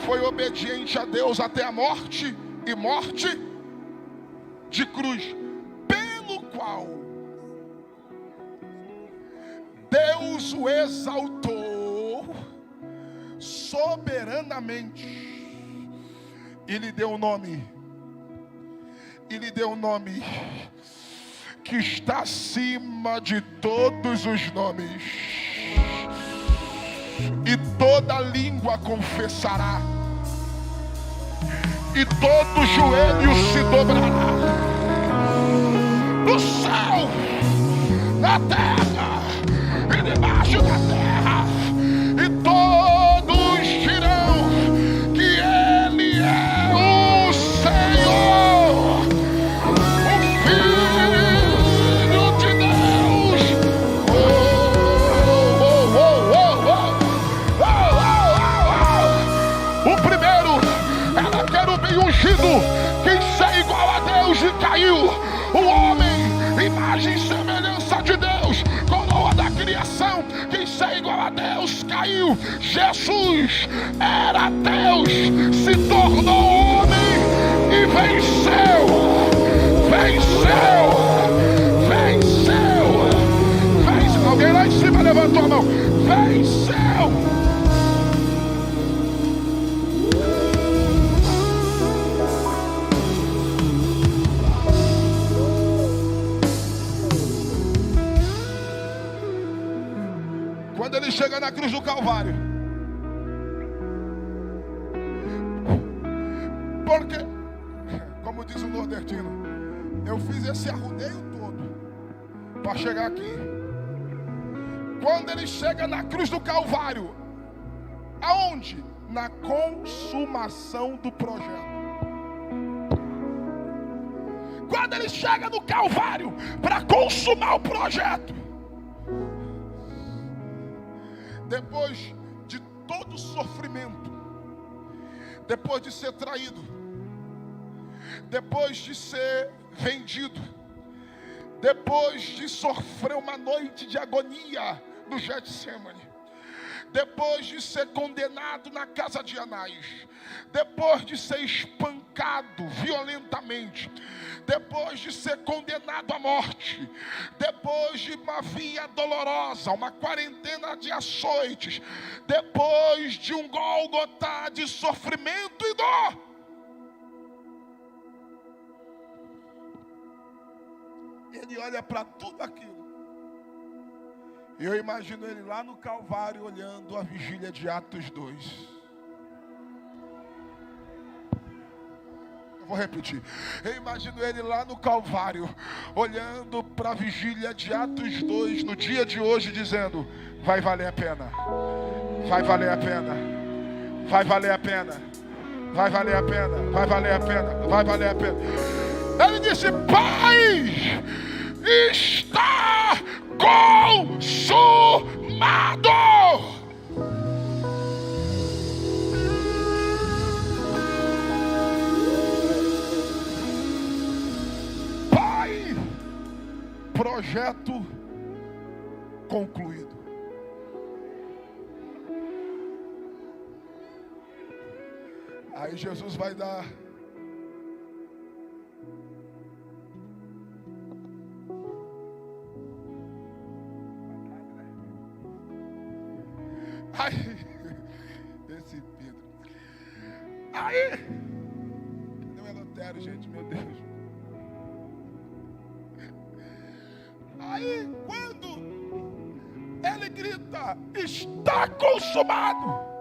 foi obediente a Deus até a morte, e morte de cruz, pelo qual Deus o exaltou soberanamente e lhe deu um nome. E lhe deu um nome que está acima de todos os nomes. E toda língua confessará. E todo joelho se dobrará. No céu, na terra e debaixo da terra. E todos dirão que Ele é o Senhor, o Filho de Deus. O primeiro era querubim ungido, quem ser igual a Deus e caiu. O homem, imagem e semelhança de Deus, coroa da criação, quem ser igual a Deus caiu. Jesus era Deus, se tornou homem e venceu. Alguém lá em cima levantou a mão. Venceu. Quando ele chega na cruz do Calvário, porque, como diz o nordestino, eu fiz esse arrudeio todo para chegar aqui. Quando ele chega na cruz do Calvário, aonde? Na consumação do projeto. Quando ele chega no Calvário para consumar o projeto, depois de todo o sofrimento, depois de ser traído, depois de ser vendido, depois de sofrer uma noite de agonia no Getsemane, depois de ser condenado na casa de Anás, depois de ser espancado violentamente, depois de ser condenado à morte, depois de uma via dolorosa, uma quarentena de açoites, depois de um Gólgota de sofrimento e dor, ele olha para tudo aquilo. Eu imagino ele lá no Calvário olhando a vigília de Atos 2. Eu vou repetir. Eu imagino ele lá no Calvário olhando para a vigília de Atos 2 no dia de hoje, dizendo: vai valer a pena. Vai valer a pena. Vai valer a pena. Vai valer a pena. Vai valer a pena. Vai valer a pena. Ele disse: Pai, está consumado. Pai, projeto concluído. Aí Jesus vai dar esse Pedro. Aí, cadê o Eleutério, gente? Meu Deus. Aí, quando ele grita: está consumado.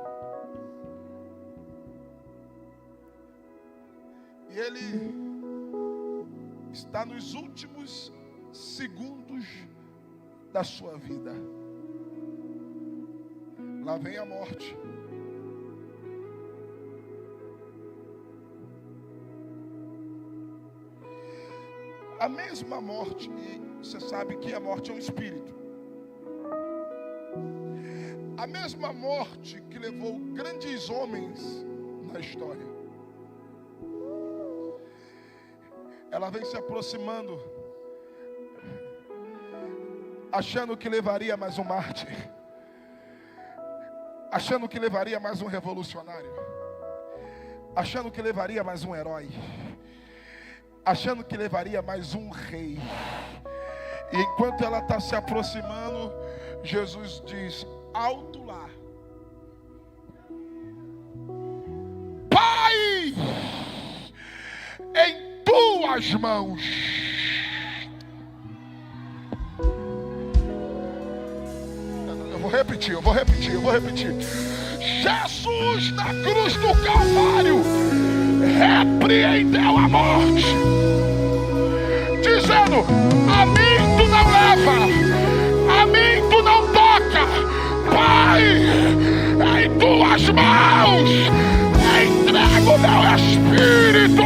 E ele está nos últimos segundos da sua vida. Lá vem a morte. A mesma morte, e você sabe que a morte é um espírito. A mesma morte que levou grandes homens na história. Ela vem se aproximando, achando que levaria mais um mártir, achando que levaria mais um revolucionário, achando que levaria mais um herói, achando que levaria mais um rei. E enquanto ela está se aproximando, Jesus diz: alto lá. tuas mãos. Eu vou repetir. Jesus na cruz do Calvário repreendeu a morte, dizendo: a mim tu não leva, a mim tu não toca. Pai, em tuas mãos entrego o meu espírito.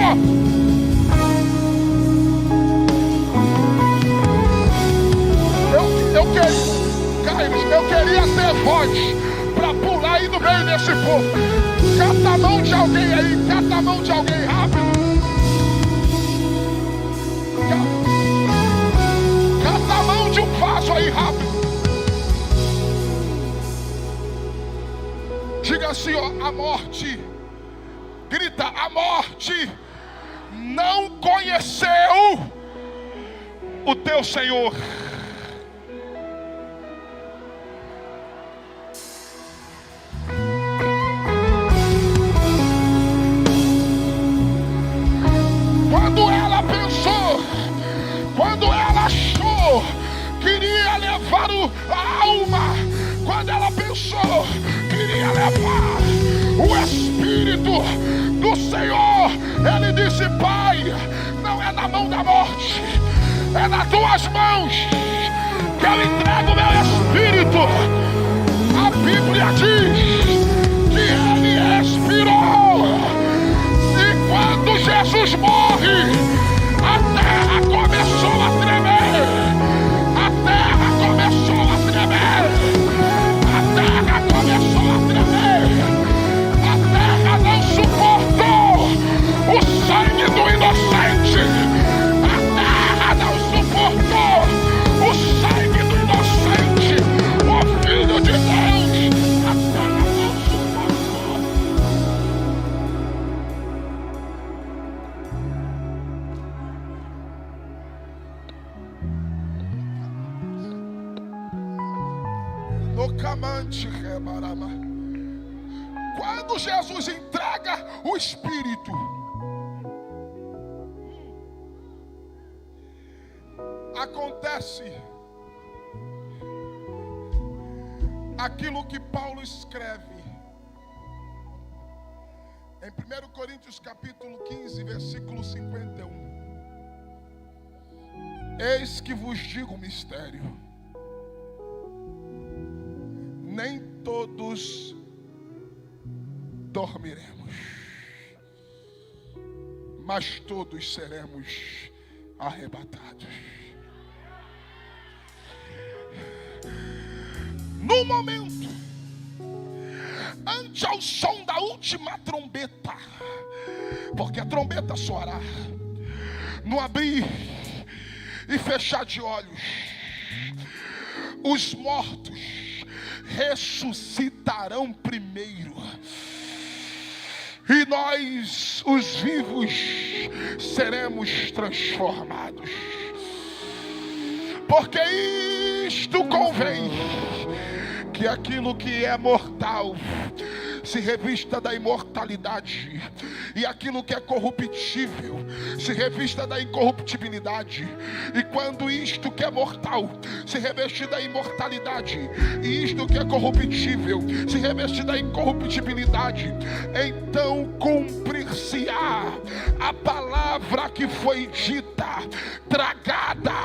Eu queria ter voz para pular aí no meio desse povo. Cata a mão de alguém aí, cata a mão de alguém rápido. Cata a mão de um vaso aí rápido. Diga assim, ó, a morte. Grita, a morte não conheceu o teu Senhor. Quando ela achou que iria levar a alma, quando ela pensou que iria levar o Espírito do Senhor, ele disse: Pai, não é na mão da morte, é nas tuas mãos que eu entrego o meu Espírito. A Bíblia diz que ele expirou, e quando Jesus morre, a terra começou a tremer. A terra começou a tremer. A terra começou a tremer. A terra não suportou o sangue do inocente. A terra não suportou o sangue do inocente, o Filho de Deus. A terra não suportou. Quando Jesus entrega o Espírito, acontece aquilo que Paulo escreve em 1 Coríntios capítulo 15, versículo 51. Eis que vos digo um mistério: nem todos dormiremos, mas todos seremos arrebatados. No momento, ante ao som da última trombeta, porque a trombeta soará, no abrir e fechar de olhos, os mortos ressuscitarão primeiro, e nós, os vivos, seremos transformados. Porque isto convém, que aquilo que é mortal se revista da imortalidade, e aquilo que é corruptível se revista da incorruptibilidade. E quando isto que é mortal se reveste da imortalidade, e isto que é corruptível se reveste da incorruptibilidade, então cumprir-se-á a palavra que foi dita: tragada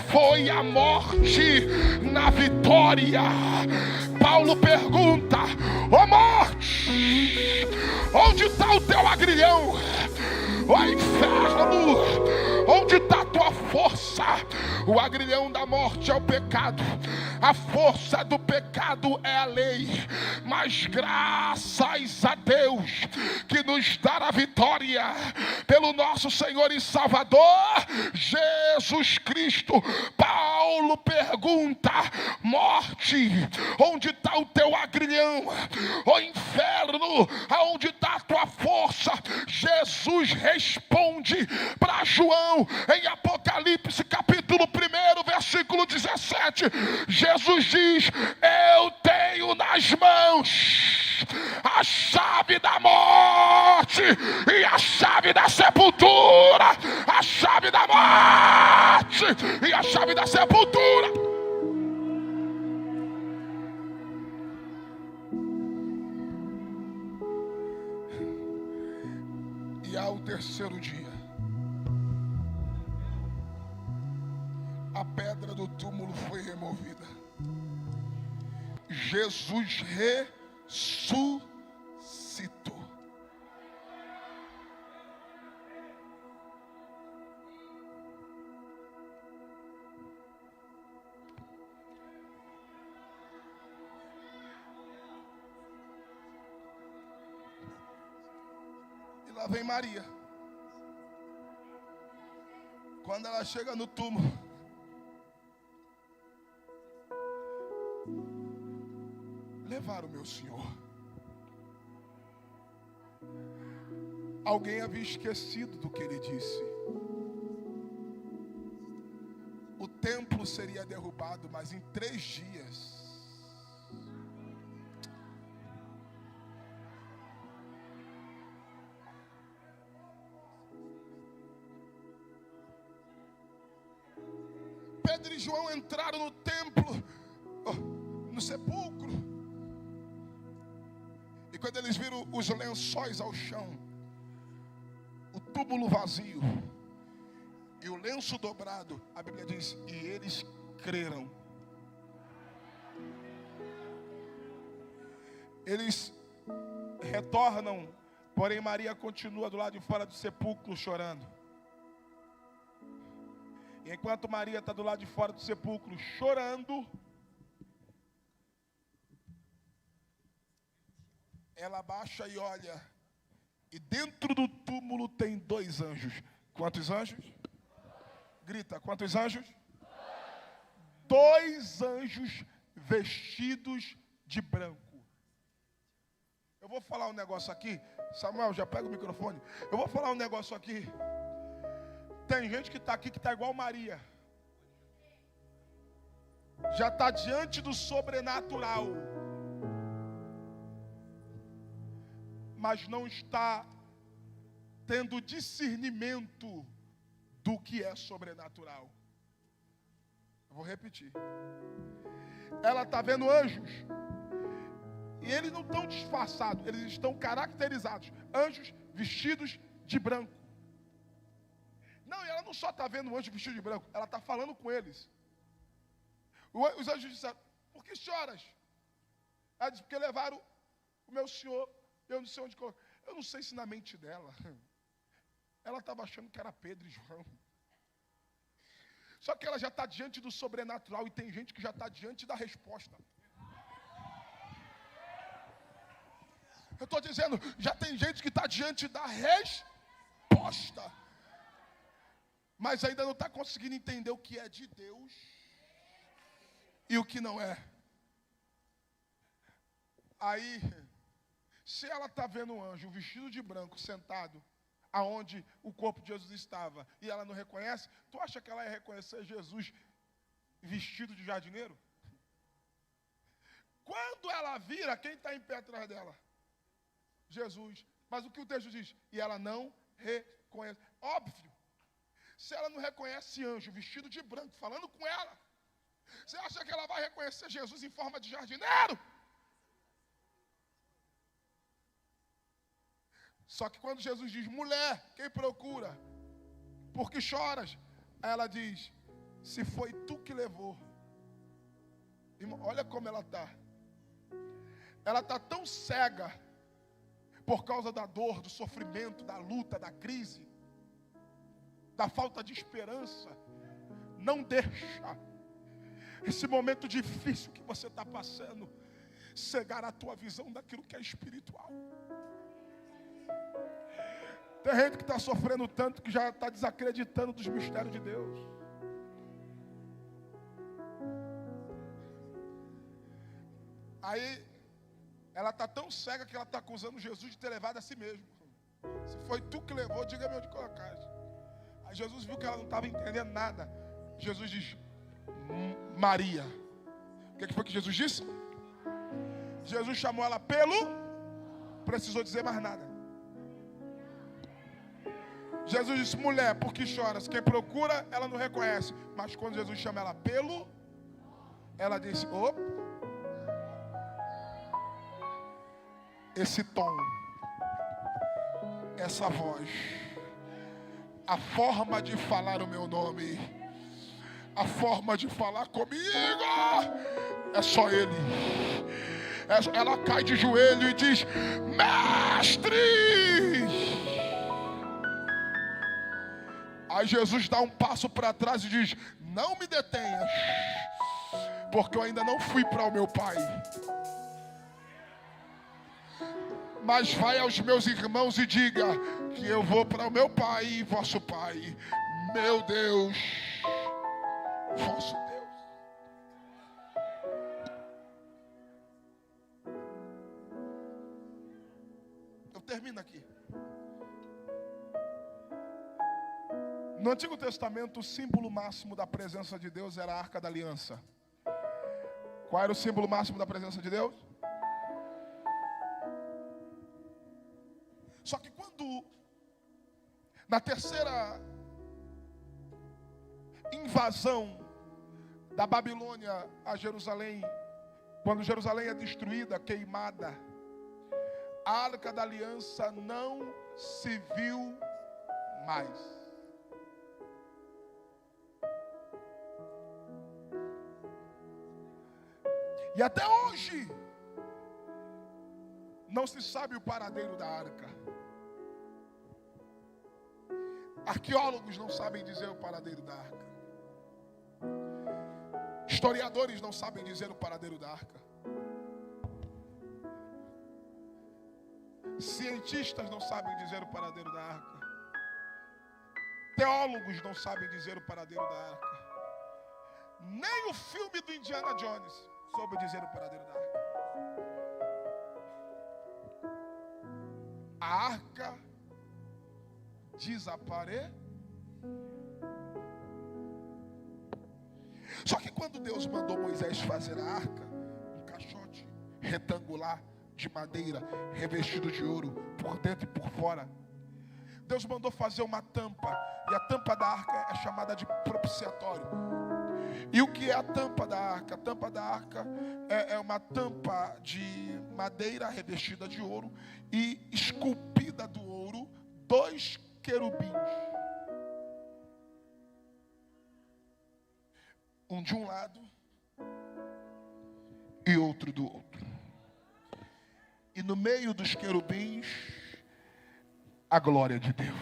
foi a morte na vitória. Paulo pergunta: ó morte, onde está o teu agrilhão? Ó inferno, onde está a tua força? O agrilhão da morte é o pecado, a força do pecado é a lei, mas graças a Deus que nos dá a vitória pelo nosso Senhor e Salvador Jesus Cristo. Paulo pergunta: morte, onde está o teu agrilhão? Ó inferno, aonde está a tua força? Jesus responde para João em Apocalipse capítulo 1, versículo 17. Jesus diz: eu tenho nas mãos a chave da morte e a chave da sepultura, a chave da morte e a chave da sepultura. E ao terceiro dia, a pedra do túmulo foi removida. Jesus ressuscitou. E lá vem Maria. Quando ela chega no túmulo, levaram o meu Senhor. Alguém havia esquecido do que ele disse. O templo seria derrubado, mas em 3 dias. Pedro e João entraram no templo, no sepulcro. E quando eles viram os lençóis ao chão, o túmulo vazio e o lenço dobrado, a Bíblia diz, e eles creram. Eles retornam, porém Maria continua do lado de fora do sepulcro chorando. E enquanto Maria está do lado de fora do sepulcro chorando, ela baixa e olha, e dentro do túmulo tem 2 anjos. Quantos anjos? Grita, quantos anjos? 2 anjos vestidos de branco. Eu vou falar um negócio aqui. Samuel, já pega o microfone. Eu vou falar um negócio aqui. Tem gente que está aqui que está igual Maria. Já está diante do sobrenatural, mas não está tendo discernimento do que é sobrenatural. Eu vou repetir. Ela está vendo anjos, e eles não estão disfarçados, eles estão caracterizados. Anjos vestidos de branco. Não, e ela não só está vendo um anjo vestido de branco, ela está falando com eles. Os anjos disseram, por que choras? Ela disse, porque levaram o meu Senhor. Eu não sei onde colocar. Eu não sei se na mente dela, ela estava achando que era Pedro e João. Só que ela já está diante do sobrenatural, e tem gente que já está diante da resposta. Eu estou dizendo, já tem gente que está diante da resposta, mas ainda não está conseguindo entender o que é de Deus e o que não é. Aí, se ela está vendo um anjo vestido de branco sentado aonde o corpo de Jesus estava, e ela não reconhece, tu acha que ela ia reconhecer Jesus vestido de jardineiro? Quando ela vira, quem está em pé atrás dela? Jesus. Mas o que o texto diz? E ela não reconhece. Óbvio. Se ela não reconhece anjo vestido de branco falando com ela, você acha que ela vai reconhecer Jesus em forma de jardineiro? Só que quando Jesus diz, mulher, quem procura? Por que choras? Aí ela diz, se foi tu que levou. Irmão, olha como ela está. Ela está tão cega por causa da dor, do sofrimento, da luta, da crise, da falta de esperança. Não deixa esse momento difícil que você está passando cegar a tua visão daquilo que é espiritual. Tem gente que está sofrendo tanto que já está desacreditando dos mistérios de Deus. Aí, ela está tão cega que ela está acusando Jesus de ter levado a si mesmo. Se foi tu que levou, diga-me onde colocaste. Aí Jesus viu que ela não estava entendendo nada. Jesus diz, Maria. O que foi que Jesus disse? Jesus chamou ela pelo precisou dizer mais nada. Jesus disse: mulher, por que choras? Quem procura, ela não reconhece. Mas quando Jesus chama ela pelo, ela disse: opa. Esse tom, essa voz, a forma de falar o meu nome, a forma de falar comigo, é só Ele. Ela cai de joelho e diz: mestre! Aí Jesus dá um passo para trás e diz: não me detenhas, porque eu ainda não fui para o meu Pai. Mas vai aos meus irmãos e diga que eu vou para o meu Pai e vosso Pai, meu Deus, vosso Deus. Eu termino aqui. No Antigo Testamento, o símbolo máximo da presença de Deus era a Arca da Aliança. Qual era o símbolo máximo da presença de Deus? Só que quando, na terceira invasão da Babilônia a Jerusalém, quando Jerusalém é destruída, queimada, a Arca da Aliança não se viu mais. E até hoje, não se sabe o paradeiro da arca. Arqueólogos não sabem dizer o paradeiro da arca. Historiadores não sabem dizer o paradeiro da arca. Cientistas não sabem dizer o paradeiro da arca. Teólogos não sabem dizer o paradeiro da arca. Nem o filme do Indiana Jones soube dizer o paradeiro da arca. A arca desapareceu. Só que quando Deus mandou Moisés fazer a arca, um caixote retangular de madeira, revestido de ouro, por dentro e por fora, Deus mandou fazer uma tampa, e a tampa da arca é chamada de propiciatório. E o que é a tampa da arca? A tampa da arca é uma tampa de madeira revestida de ouro e esculpida do ouro 2 querubins. Um de um lado e outro do outro. E no meio dos querubins, a glória de Deus.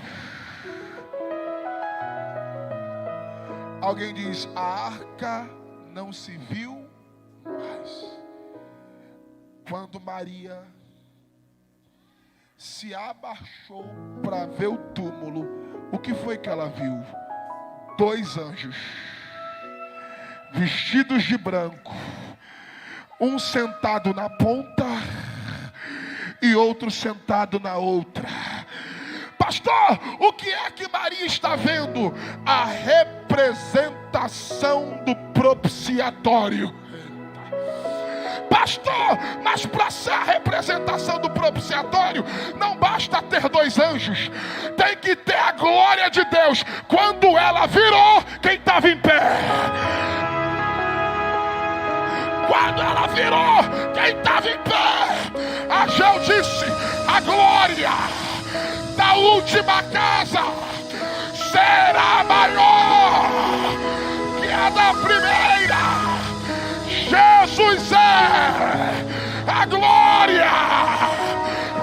Alguém diz: a arca não se viu mais. Quando Maria se abaixou para ver o túmulo, o que foi que ela viu? 2 anjos, vestidos de branco, um sentado na ponta e outro sentado na outra. Pastor, o que é que Maria está vendo? A representação do propiciatório. Pastor, mas para ser a representação do propiciatório, não basta ter 2 anjos, tem que ter a glória de Deus. Quando ela virou, quem estava em pé? Quando ela virou, quem estava em pé? Ageu disse: a glória da última casa será maior que a da primeira. Jesus é a glória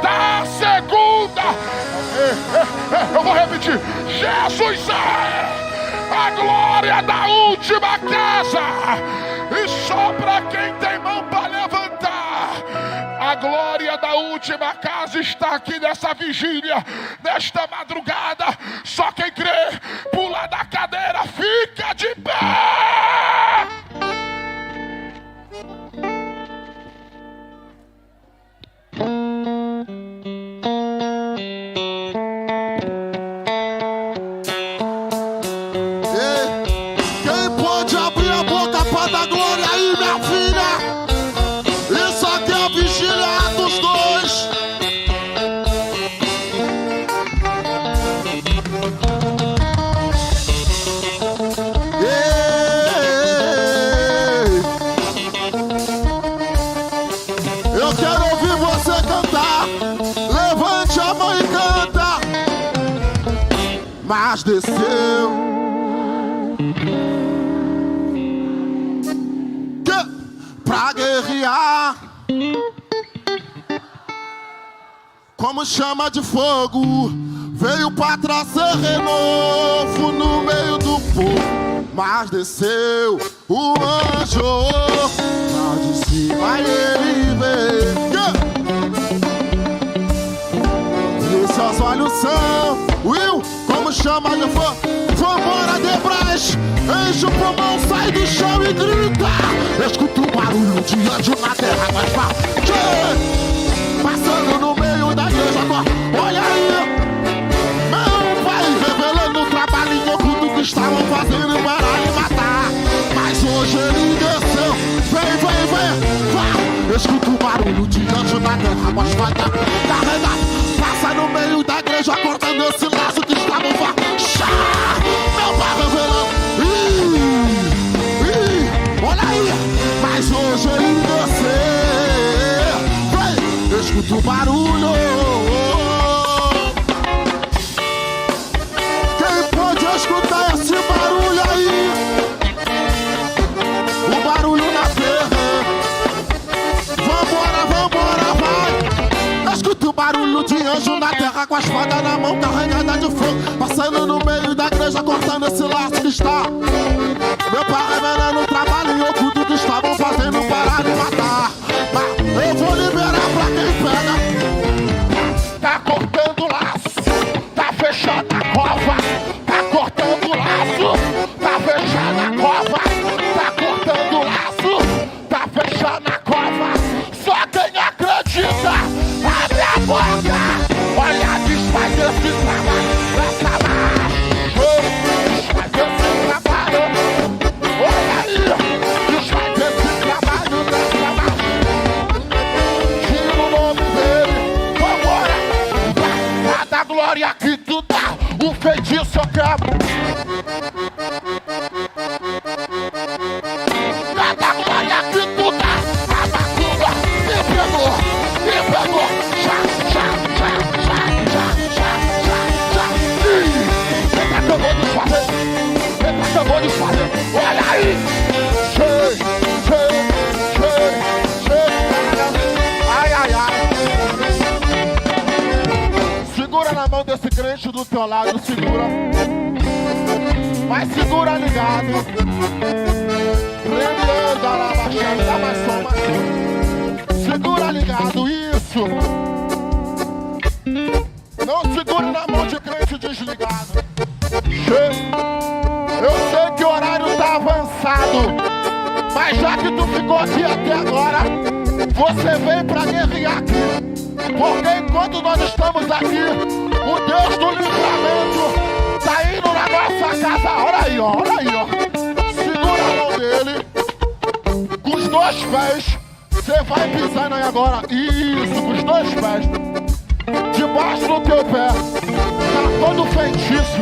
da segunda. Eu vou repetir: Jesus é a glória da última casa. E só para quem tem mão para levantar, a glória da última casa está aqui nessa vigília, nesta madrugada. Só quem crê, pula da cadeira, fica de pé. Eu quero ouvir você cantar. Levante a mão e canta. Mas desceu pra guerrear como chama de fogo. Veio pra trazer renovo no meio do povo. Mas desceu o anjo lá de cima e ele veio. E seus olhos são Will, como chama de fogo. Vambora, Debras, enche o pulmão, sai do chão e grita. Escuta o barulho de anjo na terra, mas fala. Passando no meio da igreja agora, olha aí. Meu pai revelando o trabalho oculto que estavam fazendo para lhe matar. Mas hoje ele desceu, vem, escuta o barulho de anjo na terra, mas vai dar carregado. Passa no meio da igreja cortando esse laço que estavam fazendo. Meu pai revelando, olha aí. Mas hoje ele desceu, escuta o barulho. Quem pode escutar esse barulho aí? O barulho na terra. Vambora, vai. Escuta o barulho de anjo na terra com a espada na mão carregada de fogo. Passando no meio da igreja cortando esse laço que está. Meu pai revelando o trabalho oculto que estavam fazendo para me matar. Mas eu vou liberar pra quem pega. Tá cortando o laço, tá fechando a cova. Tá cortando o laço, tá fechando a cova. Tá cortando o laço, tá fechando a cova. Só quem acredita, abre a boca. Olha, desfaz esse trabalho nessa marcha. Desfaz esse trabalho. Olha aí, desfaz esse trabalho nessa marcha. Tira o nome dele, vambora. Cada glória que tu dá, o feitiço eu quebro. Cada glória que tu dá, a macumba me pegou. Ele acabou de fazer, olha aí. Ai. Segura na mão desse crente do teu lado, segura. Mas segura ligado. Prendendo a lavaxana, dá mais som. Segura ligado, isso. Não segure na mão de crente desligado. Eu sei que o horário tá avançado, mas já que tu ficou aqui até agora, você veio pra guerrear aqui. Porque enquanto nós estamos aqui, o Deus do livramento tá indo na nossa casa. Olha aí, ó. Segura a mão dele com os dois pés. Você vai pisando aí agora. Isso, com os dois pés. Debaixo do teu pé tá todo feitiço,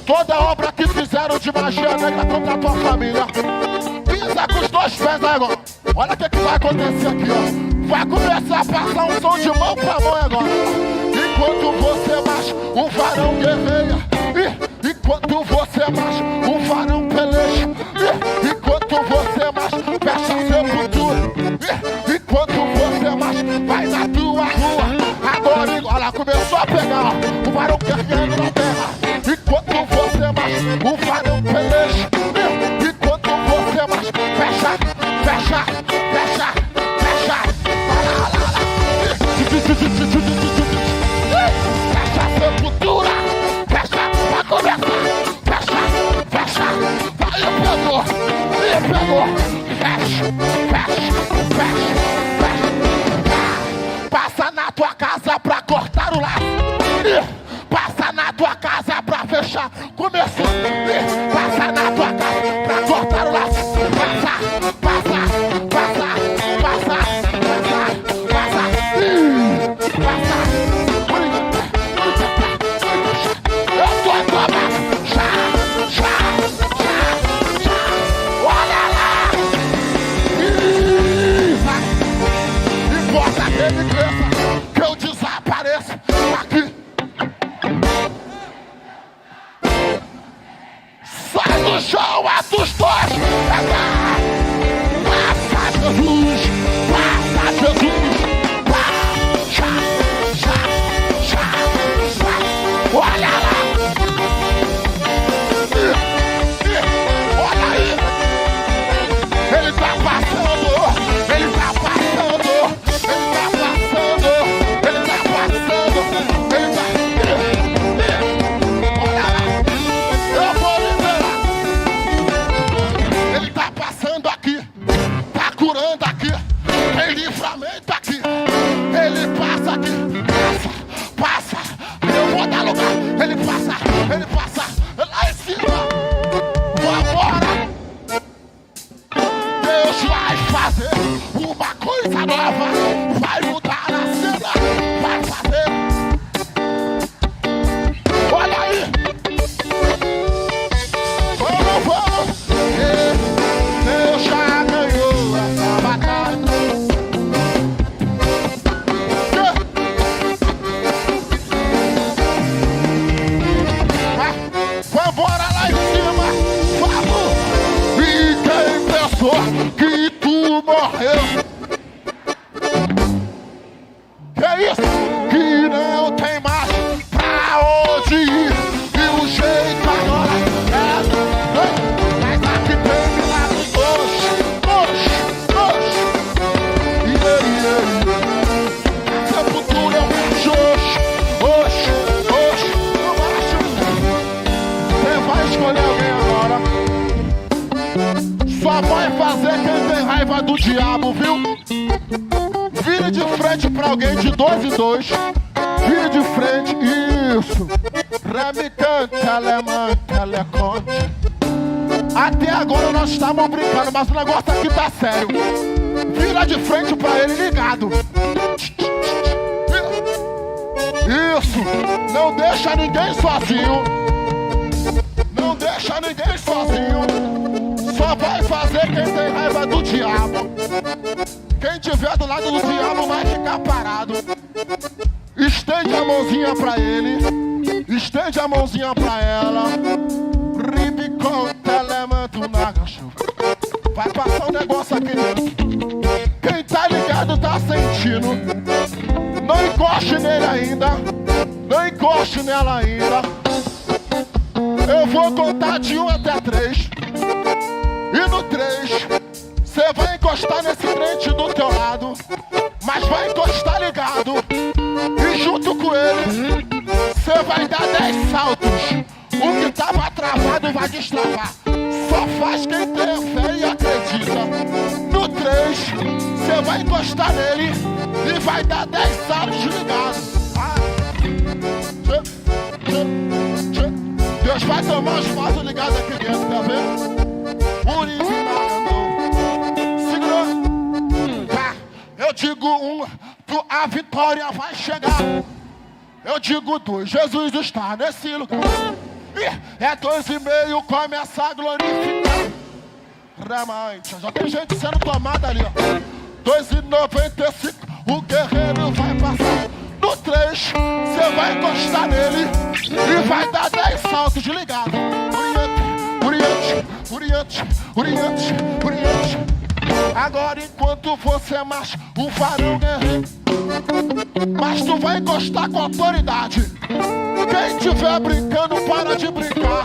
toda obra que fizeram de magia negra contra a tua família. Pisa com os dois pés aí agora. Olha o que vai acontecer aqui, ó. Vai começar a passar um som de mão pra mão agora. Enquanto você marcha, um varão guerreia. Enquanto você marcha, um varão peleja. Enquanto você marcha, fecha a sepultura. Enquanto você marcha, vai na tua rua. Agora, olha, começou a pegar o varão guerreando na terra. Enquanto você marcha, o varão peleja. Enquanto você marcha, fecha. Fecha a sepultura. Fecha, vai começar. Fecha. Aí pegou. Fecha. Passa na tua casa pra cortar o laço. Passa na tua casa pra fechar. Começou. Passa na tua casa pra cortar o laço. Passa. ele cresça, que eu desapareça aqui. Sai do chão, é dos dois. Passa Jesus, passa Jesus. Olha lá. Olha aí. Ele tá passando, ele tá passando, ele tá passando, ele tá passando, ele tá... Olha lá. Eu vou liberar. Ele tá passando aqui, tá curando aqui, tem livramento aqui. Ele passa aqui, passa, eu vou dar lugar. Ele passa, lá em cima. Vambora. Deus vai fazer uma coisa nova, vai mudar a cena, vai fazer. Olha aí. Vamos. Deus já ganhou essa batalha. Vambora lá em cima, vamos! E quem pensou que tu morreu? Que é isso? Que não tem mais pra onde ir. E o jeito agora é... Mas aqui tem milagre hoje. A sepultura é um hoje. Vai escolher alguém agora. Só vai fazer quem tem raiva do diabo, viu? Vire de frente pra alguém de 2 em 2. Vire de frente, isso. Remicante, alemã, teleconte. Até agora nós estávamos brincando, mas o negócio aqui tá sério. Vira de frente pra ele ligado. Isso. Não deixa ninguém sozinho. Não deixa ninguém sozinho. Só vai fazer quem tem raiva do diabo. Quem tiver do lado do diabo vai ficar parado. Estende a mãozinha pra ele. Estende a mãozinha pra ela. Ribicon, telemanto na chuva. Vai passar um negócio aqui dentro. Quem tá ligado tá sentindo. Não encoste nele ainda. Não encoste nela ainda. Eu vou contar de 1 até 3. E no 3, você vai encostar nesse crente do teu lado. Mas vai encostar ligado. E junto com ele, você vai dar 10 saltos. O que tava travado vai destravar. Só faz quem tem fé e acredita. No 3, você vai encostar nele e vai dar 10 saltos ligados. Deus vai tomar os vasos ligados aqui dentro, tá vendo? Segurou. Tá. Eu digo 1, a vitória vai chegar. Eu digo 2, Jesus está nesse lugar. É 2,5, começa a glorificar. Ramante, já tem gente sendo tomada ali, ó. 2,95, o guerreiro vai passar. No 3, você vai encostar nele e vai dar 10 saltos de ligado. Uriante. Agora enquanto você marcha, o varão guerreiro. Mas tu vai encostar com autoridade. Quem tiver brincando, para de brincar.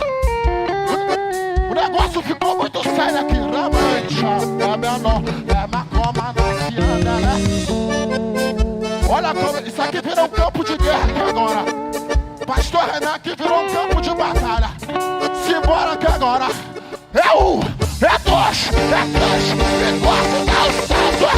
O negócio ficou muito sério aqui. Ramancha, é menor, é macoma, não se anda, né? Olha como isso aqui virou um campo de guerra aqui agora. Pastor Renan aqui virou um campo de batalha. Simbora aqui agora. É 1, é 2, é 3, e 4, dá o salto.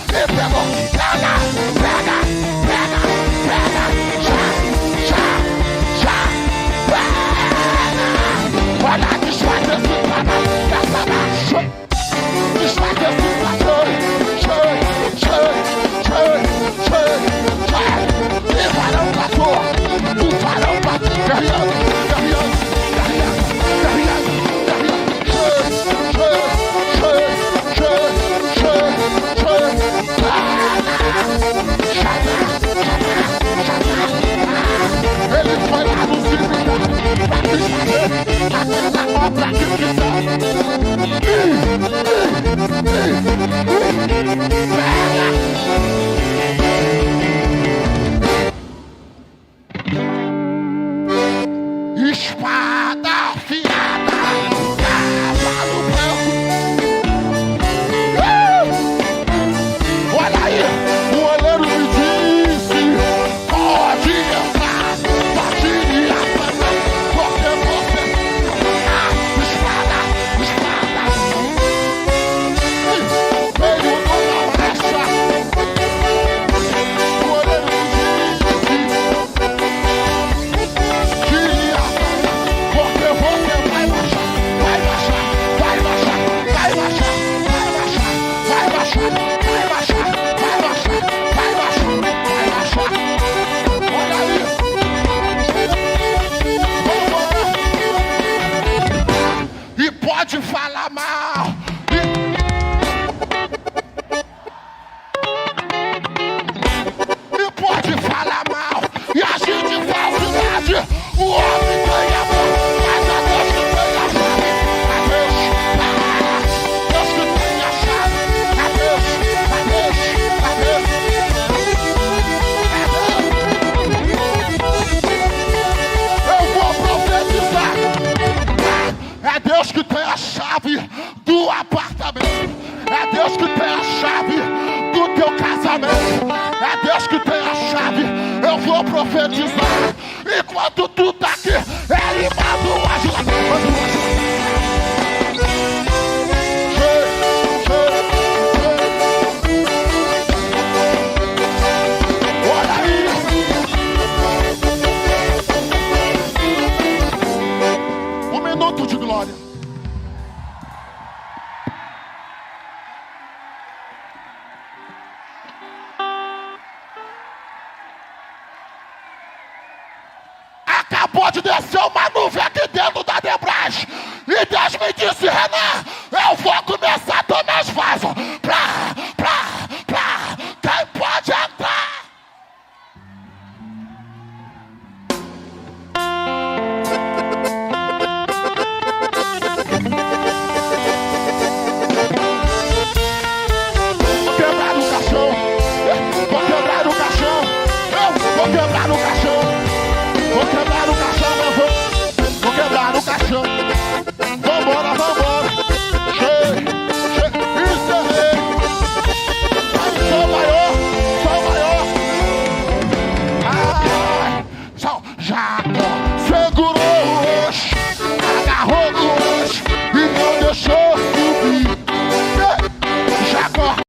Pegou. Pega. Olha, desfaz esse trabalho dessa baixo. Desfaz esse aí, o olheiro me disse: pode entrar, pode ir apanhar, porque você espada, veio numa marcha. O olheiro me disse: tire a apanhar, porque você vai baixar, vai baixar, vai baixar, vai baixar, vai baixar, vai baixar, vai baixar, vai baixar, vai baixar, vai baixar. Olha aí. E pode falar mal. E pode falar mal. E a gente falsidade. O homem ganha mal, mas a Deus que tem a chave. A Deus, Deus que tem a chave. A Deus, a Deus, a Deus. Eu vou profetizar. É Deus que tem a chave do apartamento. É Deus que tem a chave do teu casamento. É Deus que tem a chave. Eu vou profetizar. Enquanto tu tá aqui, ele manda o anjo lá. Manda o anjo lá. Olha aí. Um minuto de glória. Acabou de descer uma nuvem aqui dentro da Debras. E Deus me disse: Renan, eu vou começar a tomar as vasos pra